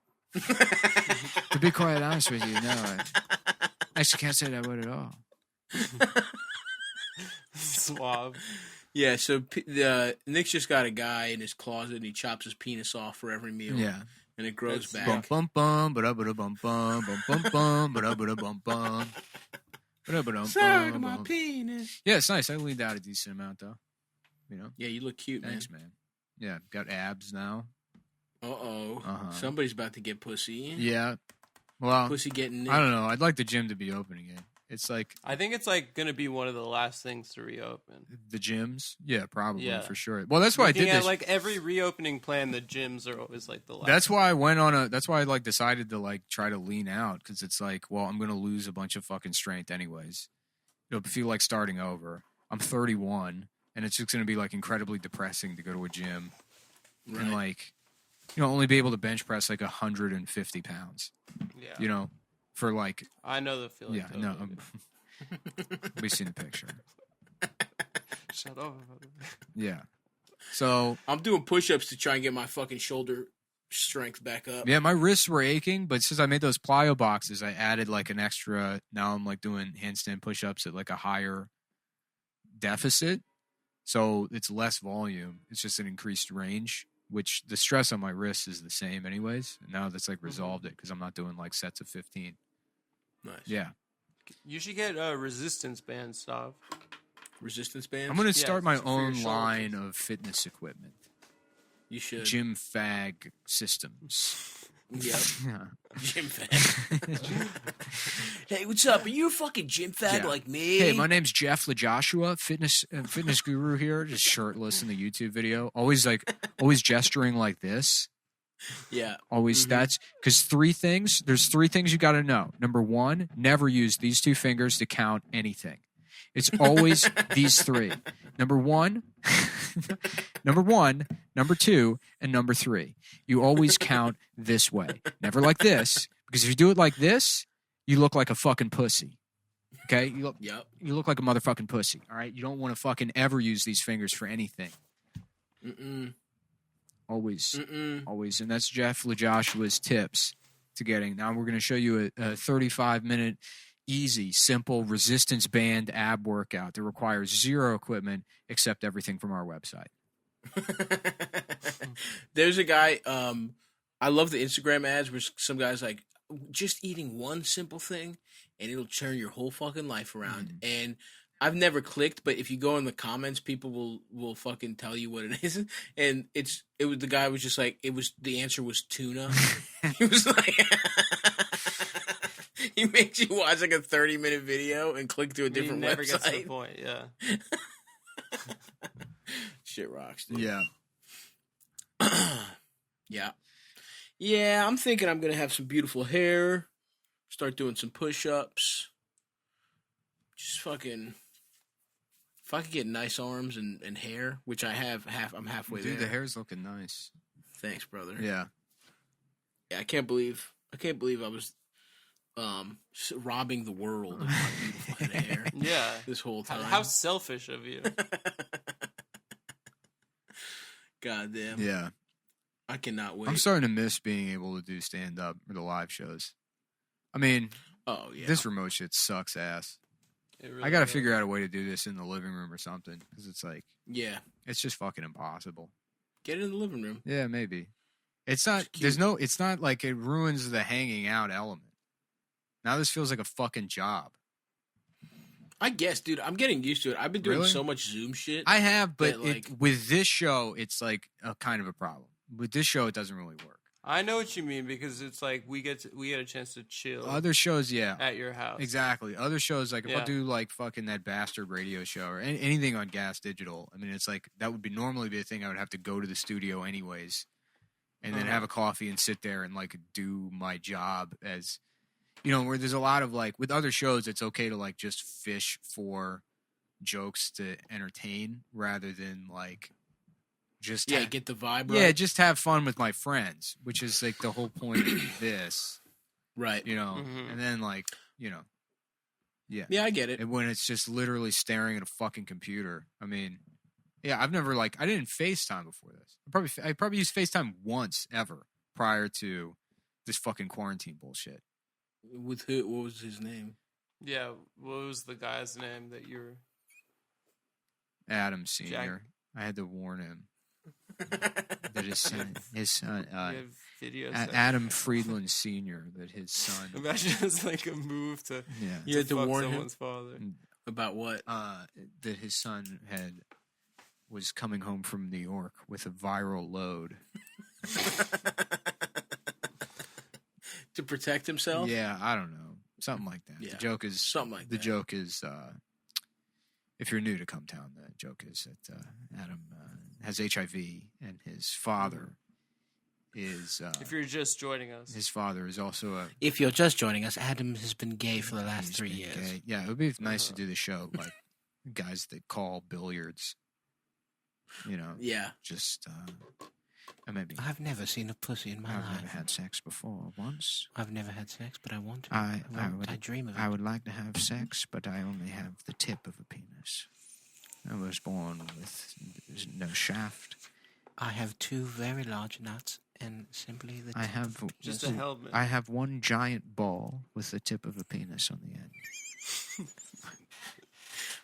To be quite honest with you, no. I actually can't say that word at all. Suave. Yeah, so Nick's just got a guy in his closet, and he chops his penis off for every meal. Yeah. And it grows back. Bum bum bum ba da ba da bum bum bum bum bum ba da ba da bum bum. Sorry to my penis. Yeah, it's nice. I leaned out a decent amount, though. You know? Yeah, you look cute, Thanks, man. Yeah, got abs now. Uh-oh. Uh-huh. Somebody's about to get pussy. Yeah. Well, Pussy getting Nick. I don't know. I'd like the gym to be open again. It's like I think it's like going to be one of the last things to reopen. the gyms. Yeah, probably Yeah. for sure. Well, that's why Looking I did at this. like every reopening plan, the gyms are always like the last. That's why I went on that's why I like decided to like try to lean out, because it's like, well, I'm going to lose a bunch of fucking strength anyways. It'll feel like starting over. I'm 31, and it's just going to be like incredibly depressing to go to a gym and like, only be able to bench press like 150 pounds. Yeah. You know, for like, I know the feeling. yeah, totally. no, we've seen the picture. Shut up. Yeah. So I'm doing push-ups to try and get my fucking shoulder strength back up. yeah, my wrists were aching, but since I made those plyo boxes, I added like an extra. Now I'm like doing handstand push-ups at like a higher deficit, so it's less volume. It's just an increased range, which the stress on my wrists is the same anyways. And now that's like resolved it because I'm not doing like sets of 15. Nice. Yeah, You should get resistance bands, stuff. Resistance bands? I'm gonna start my for your own shoulders. line of fitness equipment, You should. gym fag systems. Yep. Yeah. Gym fag. Hey, what's up? Are you a fucking gym fag Yeah. like me? Hey, my name's Jeff LaJoshua, fitness guru here, just shirtless in the YouTube video. Always gesturing like this. Yeah. Always that's because there's three things you got to know. Number one, never use these two fingers to count anything. It's always these three. Number one, number two, and number three. You always count this way. Never like this, because if you do it like this, you look like a fucking pussy. Okay? Yep. You look like a motherfucking pussy. All right? You don't want to fucking ever use these fingers for anything. Mm-mm. Always. Mm-mm. Always. And that's Jeff LaJoshua's tips to getting. Now we're going to show you a 35-minute, easy, simple resistance band ab workout that requires zero equipment except everything from our website. There's a guy, I love the Instagram ads where some guy's like, just eating one simple thing and it'll turn your whole fucking life around. And I've never clicked, but if you go in the comments, people will fucking tell you what it is. And the guy was just like, the answer was tuna. He was like, he makes you watch like a 30-minute video and click to a different never website. gets to the point. Yeah. Shit rocks, dude. Yeah. Yeah. Yeah, I'm thinking I'm going to have some beautiful hair, start doing some push-ups. Just fucking, if I could get nice arms and hair, which I have, I'm halfway Dude, there. the hair's looking nice. Thanks, brother. Yeah. Yeah, I can't believe I was robbing the world of my beautiful head of hair Yeah. this whole time. How selfish of you. God damn. Yeah. I cannot wait. I'm starting to miss being able to do stand-up or the live shows. I mean, Oh, yeah. this remote shit sucks ass. It really I got to does. figure out a way to do this in the living room or something, because it's like, Yeah. it's just fucking impossible. Get it in the living room. Yeah, maybe. It's not, it's not like it ruins the hanging out element. Now this feels like a fucking job. I guess, dude, I'm getting used to it. I've been doing Really? so much Zoom shit. I have, but That, like- with this show, it's like a kind of a problem. With this show, it doesn't really work. I know what you mean, because it's like we get a chance to chill Other shows, yeah. at your house. Exactly. Other shows, like if I Yeah. do like fucking that bastard radio show or anything on Gas Digital, I mean, it's like that would normally be a thing I would have to go to the studio anyways and then have a coffee and sit there and like do my job as, you know, where there's a lot of like with other shows, it's okay to like just fish for jokes to entertain rather than like just get the vibe right. Yeah, just have fun with my friends, which is like the whole point of this. Right. You know, and then like, you know, yeah, I get it. And when it's just literally staring at a fucking computer. I mean, yeah, I've never like I didn't FaceTime before this. I probably used FaceTime once ever prior to this fucking quarantine bullshit. With who? What was his name? Yeah, what was the guy's name that you're? Adam Senior. I had to warn him that his son, Adam Friedland Senior, that his son. Imagine it's like a move to you had to fuck warn someone's him father about what? That his son was coming home from New York with a viral load. To protect himself? Yeah, I don't know. Something like that. Yeah. The joke is something like the that. joke is if you're new to Cum Town, the joke is that Adam has HIV and his father is if you're just joining us. His father is also a If you're just joining us, Adam has been gay for the last 3 years. gay. Yeah, it would be nice to do the show like guys that call billiards. You know. Yeah. Just maybe I've never seen a pussy in my life. I've never had sex before once. I've never had sex, but I want to. I dream of it. I would like to have sex, but I only have the tip of a penis. I was born with no shaft. I have 2 very large nuts and simply the tip. I have just a helmet. I have one giant ball with the tip of a penis on the end.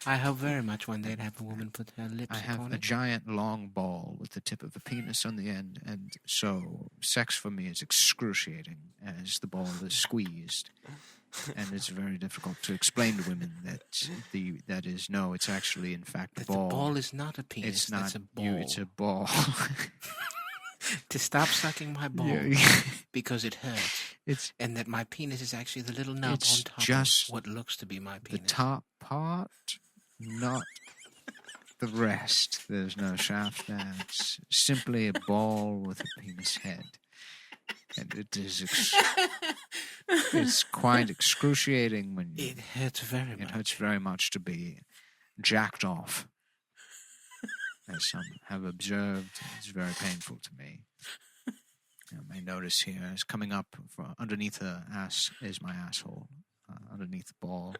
I hope very much one day to have a woman put her lips I have upon a it. giant long ball with the tip of a penis on the end, and so sex for me is excruciating as the ball is squeezed. And it's very difficult to explain to women that it's actually in fact a ball. The ball is not a penis. It's not That's a ball. it's a ball. To stop sucking my ball Yeah. because it hurts. And that my penis is actually the little nub It's on top just of what looks to be my the penis. top part, not the rest. There's no shaft there. It's simply a ball with a penis head. And it is it's quite excruciating when It hurts very much. It hurts very much to be jacked off. As some have observed, it's very painful to me. You may notice here, it's coming up underneath the ass is my asshole, underneath the ball,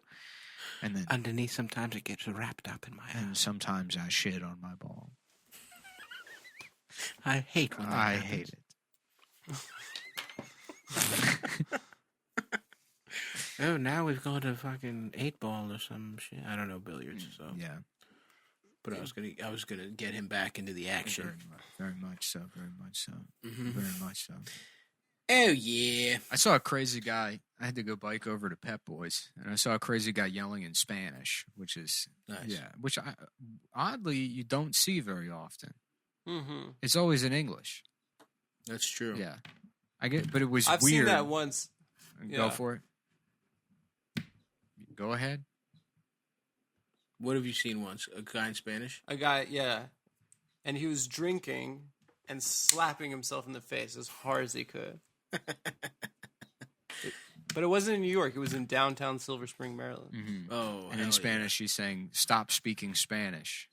and then Underneath, sometimes it gets wrapped up in my and ass. sometimes I shit on my ball. I hate when that I happens. hate it. Oh, now we've got a fucking 8-ball or some shit. I don't know billiards, so. Yeah, But I was gonna get him back into the action. very much so, very much so, Mhm. very much so. Oh yeah. I saw a crazy guy. I had to go bike over to Pep Boys, and I saw a crazy guy yelling in Spanish, which is Nice. which oddly you don't see very often. Mm-hmm. It's always in English. That's true. Yeah, I get, but it was I've weird. seen that once. Go Yeah. for it. Go ahead. What have you seen once? A guy in Spanish? A guy, yeah. And he was drinking and slapping himself in the face as hard as he could. But it wasn't in New York. It was in downtown Silver Spring, Maryland. Mm-hmm. Oh, And in Spanish, he's saying, "Stop speaking Spanish.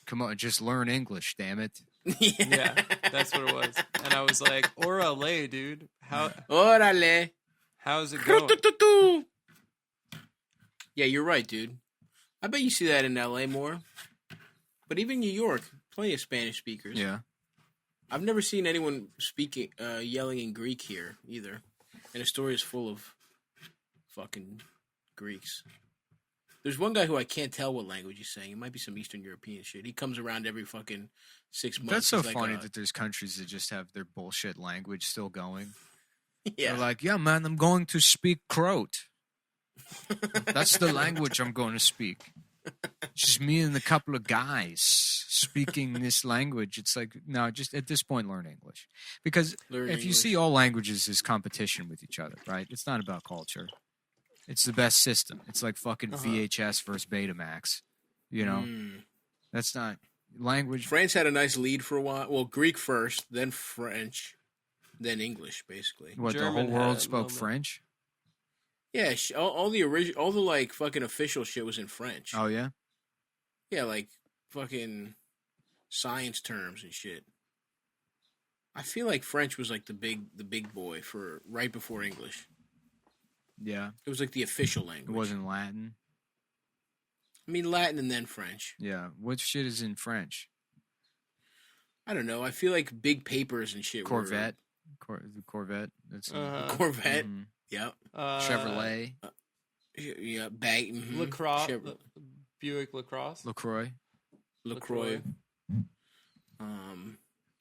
Come on, just learn English, damn it." Yeah, that's what it was. And I was like, "Orale, dude. Órale. How's it going?" Yeah, you're right, dude. I bet you see that in LA more. But even New York, plenty of Spanish speakers. Yeah. I've never seen anyone speaking, yelling in Greek here either. And the story is full of fucking Greeks. There's one guy who I can't tell what language he's saying. It might be some Eastern European shit. He comes around every fucking 6 months. That's so He's like, funny that there's countries that just have their bullshit language still going. Yeah. They're like, "Yeah, man, I'm going to speak Croat. That's the language I'm going to speak. Just me and a couple of guys speaking this language." It's like, no, just at this point, learn English. Because Learn if you English. see all languages as competition with each other, right? It's not about culture. It's the best system. It's like fucking VHS versus Betamax. You know? Mm. That's not, language. France had a nice lead for a while. Well, Greek first, then French, then English, basically. What, German the whole had world a spoke moment. French? Yeah, all the original, all the like fucking official shit was in French. Oh, yeah? Yeah, like fucking science terms and shit. I feel like French was like the big boy for right before English. Yeah. It was like the official language. It wasn't Latin? I mean, Latin and then French. Yeah. What shit is in French? I don't know. I feel like big papers and shit. Corvette? The Corvette? That's Corvette. Mhm. Yep. Chevrolet? Yeah. Bag. Mm-hmm. Lacrosse. Buick Lacrosse. LaCroix? LaCroix.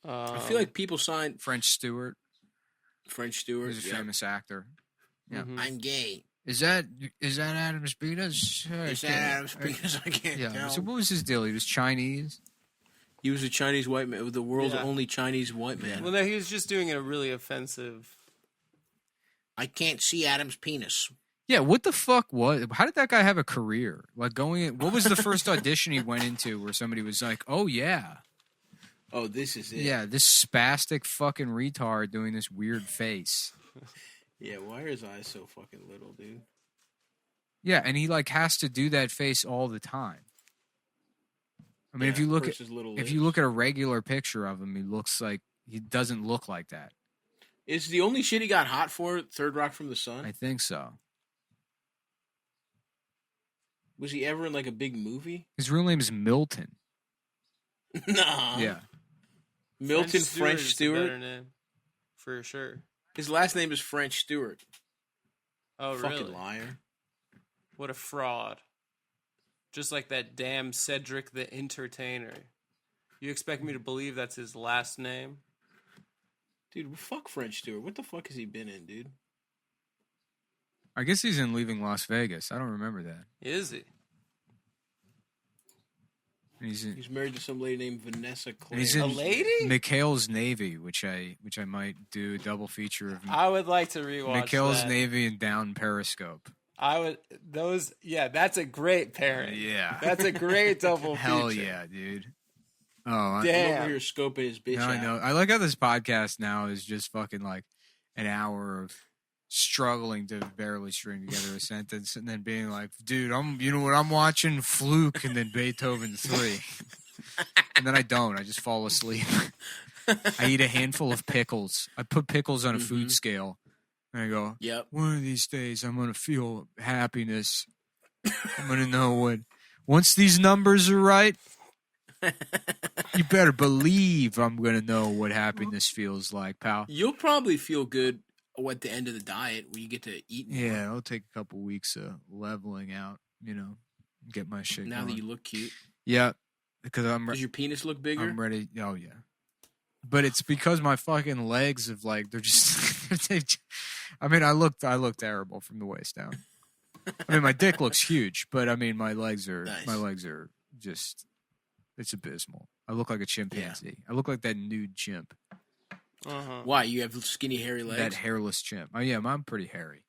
I feel like people signed French Stewart? French Stewart. He's a famous actor. Yeah. Mhm. I'm gay. Is that Adam Speedas? Is that Adam Speedas? I can't Yeah. tell. So what was his deal? He was Chinese? He was a Chinese white man, the world's Yeah. only Chinese white man. Well, no, he was just doing a really offensive. I can't see Adam's penis. Yeah, what the fuck how did that guy have a career? Like what was the first audition he went into where somebody was like, "Oh yeah. Oh, this is it. Yeah, this spastic fucking retard doing this weird face." Yeah, why are his eyes so fucking little, dude? Yeah, and he like has to do that face all the time. I mean, Yeah, if you look versus little at a regular picture of him, he doesn't look like that. Is the only shit he got hot for Third Rock from the Sun? I think so. Was he ever in like a big movie? His real name is Milton. Nah. Yeah. Milton French is a Stewart. better name, for sure. His last name is French Stewart. Oh, Fucking really? liar. What a fraud. Just like that damn Cedric the Entertainer. You expect me to believe that's his last name? Dude, fuck French Stewart. What the fuck has he been in, dude? I guess he's in Leaving Las Vegas. I don't remember that. Is he? And He's married to some lady named Vanessa Clay. he's in A lady? McHale's Navy, which I might do a double feature of I would like to rewatch McHale's that. Navy and Down Periscope. I would. That's a great pairing. Yeah. That's a great double Hell feature. yeah, dude. Oh, I'm over Damn. here scoping his bitch no, I out. know. I like how this podcast now is just fucking like an hour of struggling to barely string together a sentence and then being like, dude, you know what I'm watching? Fluke and then Beethoven 3. And then I don't. I just fall asleep. I eat a handful of pickles. I put pickles on a food scale. And I go, Yep. one of these days I'm going to feel happiness. I'm going to know once these numbers are right, you better believe I'm going to know what happiness feels like, pal. You'll probably feel good at the end of the diet when you get to eat more. Yeah, it'll take a couple weeks of leveling out, get my shit Now going. that you look cute. Yeah, because Does your penis look bigger? I'm ready. Oh, yeah. But it's because my fucking legs have they're just, I mean, I look terrible from the waist down. I mean, my dick looks huge, but I mean, my legs are just, it's abysmal. I look like a chimpanzee. I look like that nude chimp. Uh-huh. Why? You have skinny, hairy legs? That hairless chimp. Oh, yeah, I'm pretty hairy.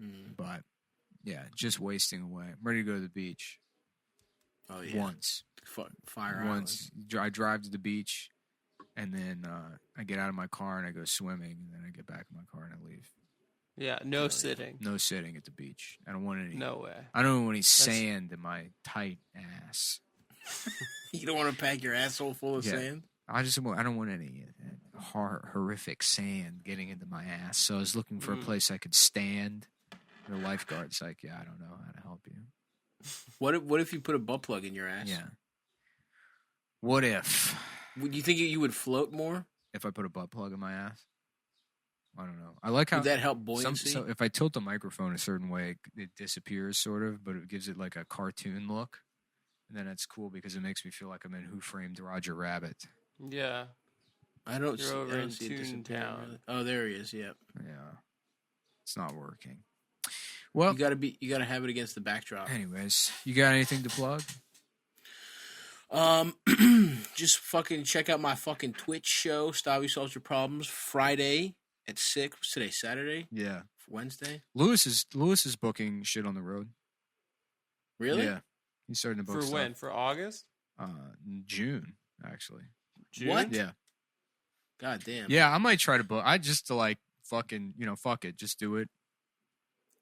Mm. But, yeah, just wasting away. I'm ready to go to the beach. Oh, yeah. Once. Fire Once. I drive to the beach, and then I get out of my car and I go swimming, and then I get back in my car and I leave. Yeah, no sitting. No sitting at the beach. I don't want any. No way. I don't want any sand in my tight ass. You don't want to pack your asshole full of sand? I don't want any horrific sand getting into my ass. So I was looking for a place I could stand. The lifeguard's like, yeah, I don't know how to help you. What if you put a butt plug in your ass? Yeah. What if? Would you think you would float more? If I put a butt plug in my ass? I don't know. I like how Would that help buoyancy? so if I tilt the microphone a certain way, it disappears sort of, but it gives it like a cartoon look. And then it's cool because it makes me feel like I'm in Who Framed Roger Rabbit. Yeah. I don't You're over in see it Toon disappearing, Town. really. Oh, there he is. Yep. Yeah. It's not working. Well, You gotta have it against the backdrop. anyways, you got anything to plug? Just fucking check out my fucking Twitch show, Stabby Solves Your Problems, Friday at 6. What's today? Saturday? Yeah. Wednesday? Lewis is booking shit on the road. Really? Yeah. He's starting to book For stuff. when? For August? June, actually. June? What? Yeah. God damn. Yeah, I might try to book. I just to like fucking, fuck it. Just do it.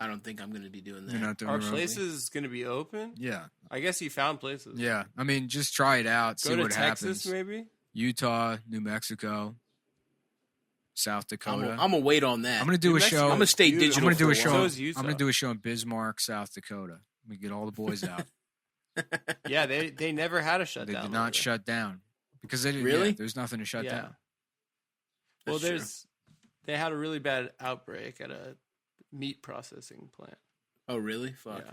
I don't think I'm gonna be doing that. You're not doing Are it remotely? places going to be open? Yeah. I guess you found places. Yeah. I mean, just try it out. Go See to what Texas, happens. maybe? Utah, New Mexico, South Dakota. I'm gonna wait on that. I'm gonna do New a Mexico show. I'm gonna stay beautiful. digital. I'm gonna do a for show. So is Utah. I'm gonna do a show in Bismarck, South Dakota. We get all the boys out. Yeah, they never had a shutdown. They did not over there. shut down because they didn't. Really? Yeah, there's nothing to shut Yeah. down. Well, That's they had a really bad outbreak at a meat processing plant. Oh, really? Fuck. Yeah.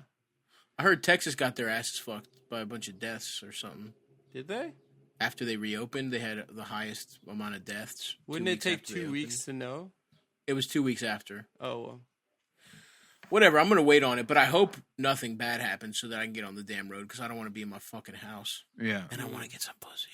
I heard Texas got their asses fucked by a bunch of deaths or something. Did they? After they reopened, they had the highest amount of deaths. Wouldn't 2 it weeks take after they 2 opened. weeks to know? It was 2 weeks after. Oh, well. Whatever, I'm going to wait on it, but I hope nothing bad happens so that I can get on the damn road because I don't want to be in my fucking house. Yeah. And I want to get some pussy.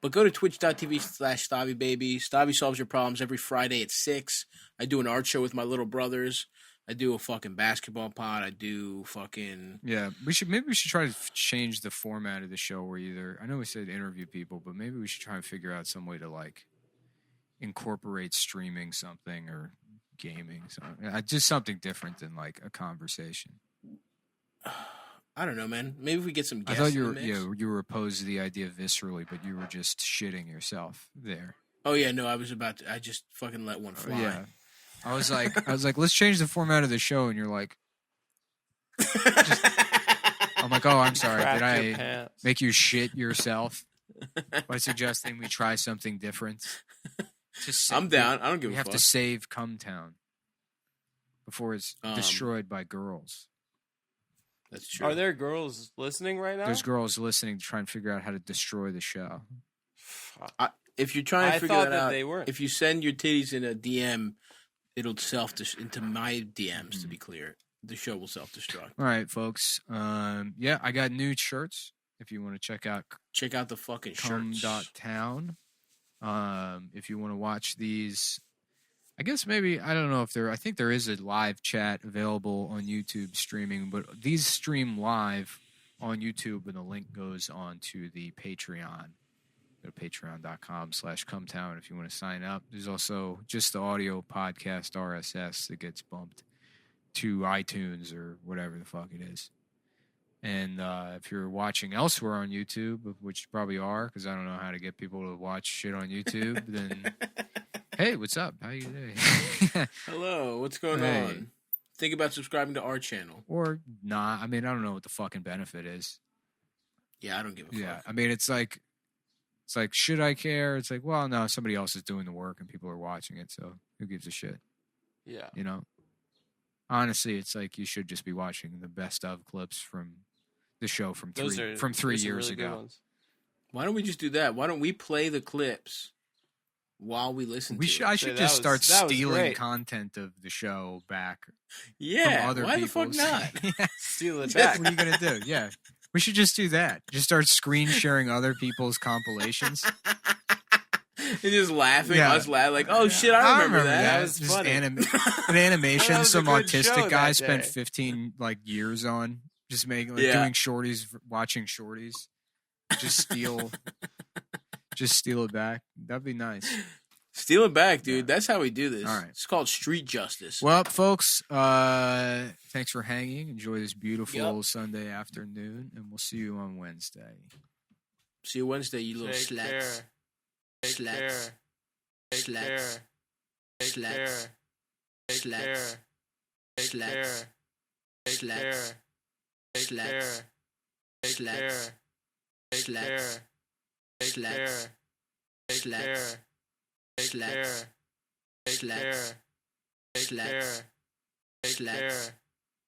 But go to twitch.tv/StaviBaby. Stavi solves your problems every Friday at 6. I do an art show with my little brothers. I do a fucking basketball pod. I do fucking... Yeah, maybe we should try to change the format of the show where either I know we said interview people, but maybe we should try and figure out some way to like incorporate streaming something or gaming something. Just something different than like a conversation. I don't know, man. Maybe if we get some I guests thought in you the were mix. you were opposed to the idea viscerally, but you were just shitting yourself there. Oh, yeah, no, I just fucking let one fly. Yeah. I was like, let's change the format of the show, and you're like, I'm like, oh, I'm sorry, Crap did your I pants. make you shit yourself by suggesting we try something different? Just I'm down. I don't give We a have fuck. to save Cum Town before it's Um, destroyed by girls. That's true. Are there girls listening right now? There's girls listening to try and figure out how to destroy the show. Fuck. If you're trying to I figure thought that that out, they weren't. if you send your titties in a DM, it'll into my DMs. To be clear, the show will self-destruct. All right, folks. Yeah, I got new shirts. If you want to check out Check out the fucking shirts. Cum.town. If you want to watch these, I guess maybe, I don't know if I think there is a live chat available on YouTube streaming, but these stream live on YouTube and the link goes on to the Patreon. Go to patreon.com/cumtown if you want to sign up. There's also just the audio podcast RSS that gets bumped to iTunes or whatever the fuck it is. And if you're watching elsewhere on YouTube, which you probably are, because I don't know how to get people to watch shit on YouTube, then hey, what's up? How you doing? Hello, what's going Hey. on? Think about subscribing to our channel. Or not. I mean, I don't know what the fucking benefit is. Yeah, I don't give a Yeah, fuck. I mean, it's like, should I care? It's like, well, no, somebody else is doing the work and people are watching it, so who gives a shit? Yeah. You know? Honestly, it's like you should just be watching the best of clips from the show from Those three are from 3 those are years really good ago. ones. Why don't we just do that? Why don't we play the clips while we listen We to should. it? I should that just was- start that was stealing great. content of the show back Yeah, from other why people's. the fuck not? Yeah. Steal it Yeah. back. What are you gonna do? Yeah, we should just do that. Just start screen sharing other people's compilations. And just laughing, Yeah. us laughing, like, oh shit, I remember that. That was Just funny. an animation. That was a Some good autistic show guy that spent day. 15 years on just making Yeah. doing shorties, watching shorties. Just steal it back. That'd be nice. Steal it back, dude. Yeah. That's how we do this. All right. It's called street justice. Well, folks, thanks for hanging. Enjoy this beautiful Yep. Sunday afternoon, and we'll see you on Wednesday. See you Wednesday, you little Take sluts. care. Take Sluts. care. Take Sluts. care. Take Sluts. care. Take Sluts. care. Take Sluts. care. Take Sluts. care. Take Sluts. care. Take Sluts. care. Take Sluts. care. Take Sluts. care. Take Sluts. care. Take Sluts. care. Take Sluts. care. Take Sluts. care. Take Sluts. care.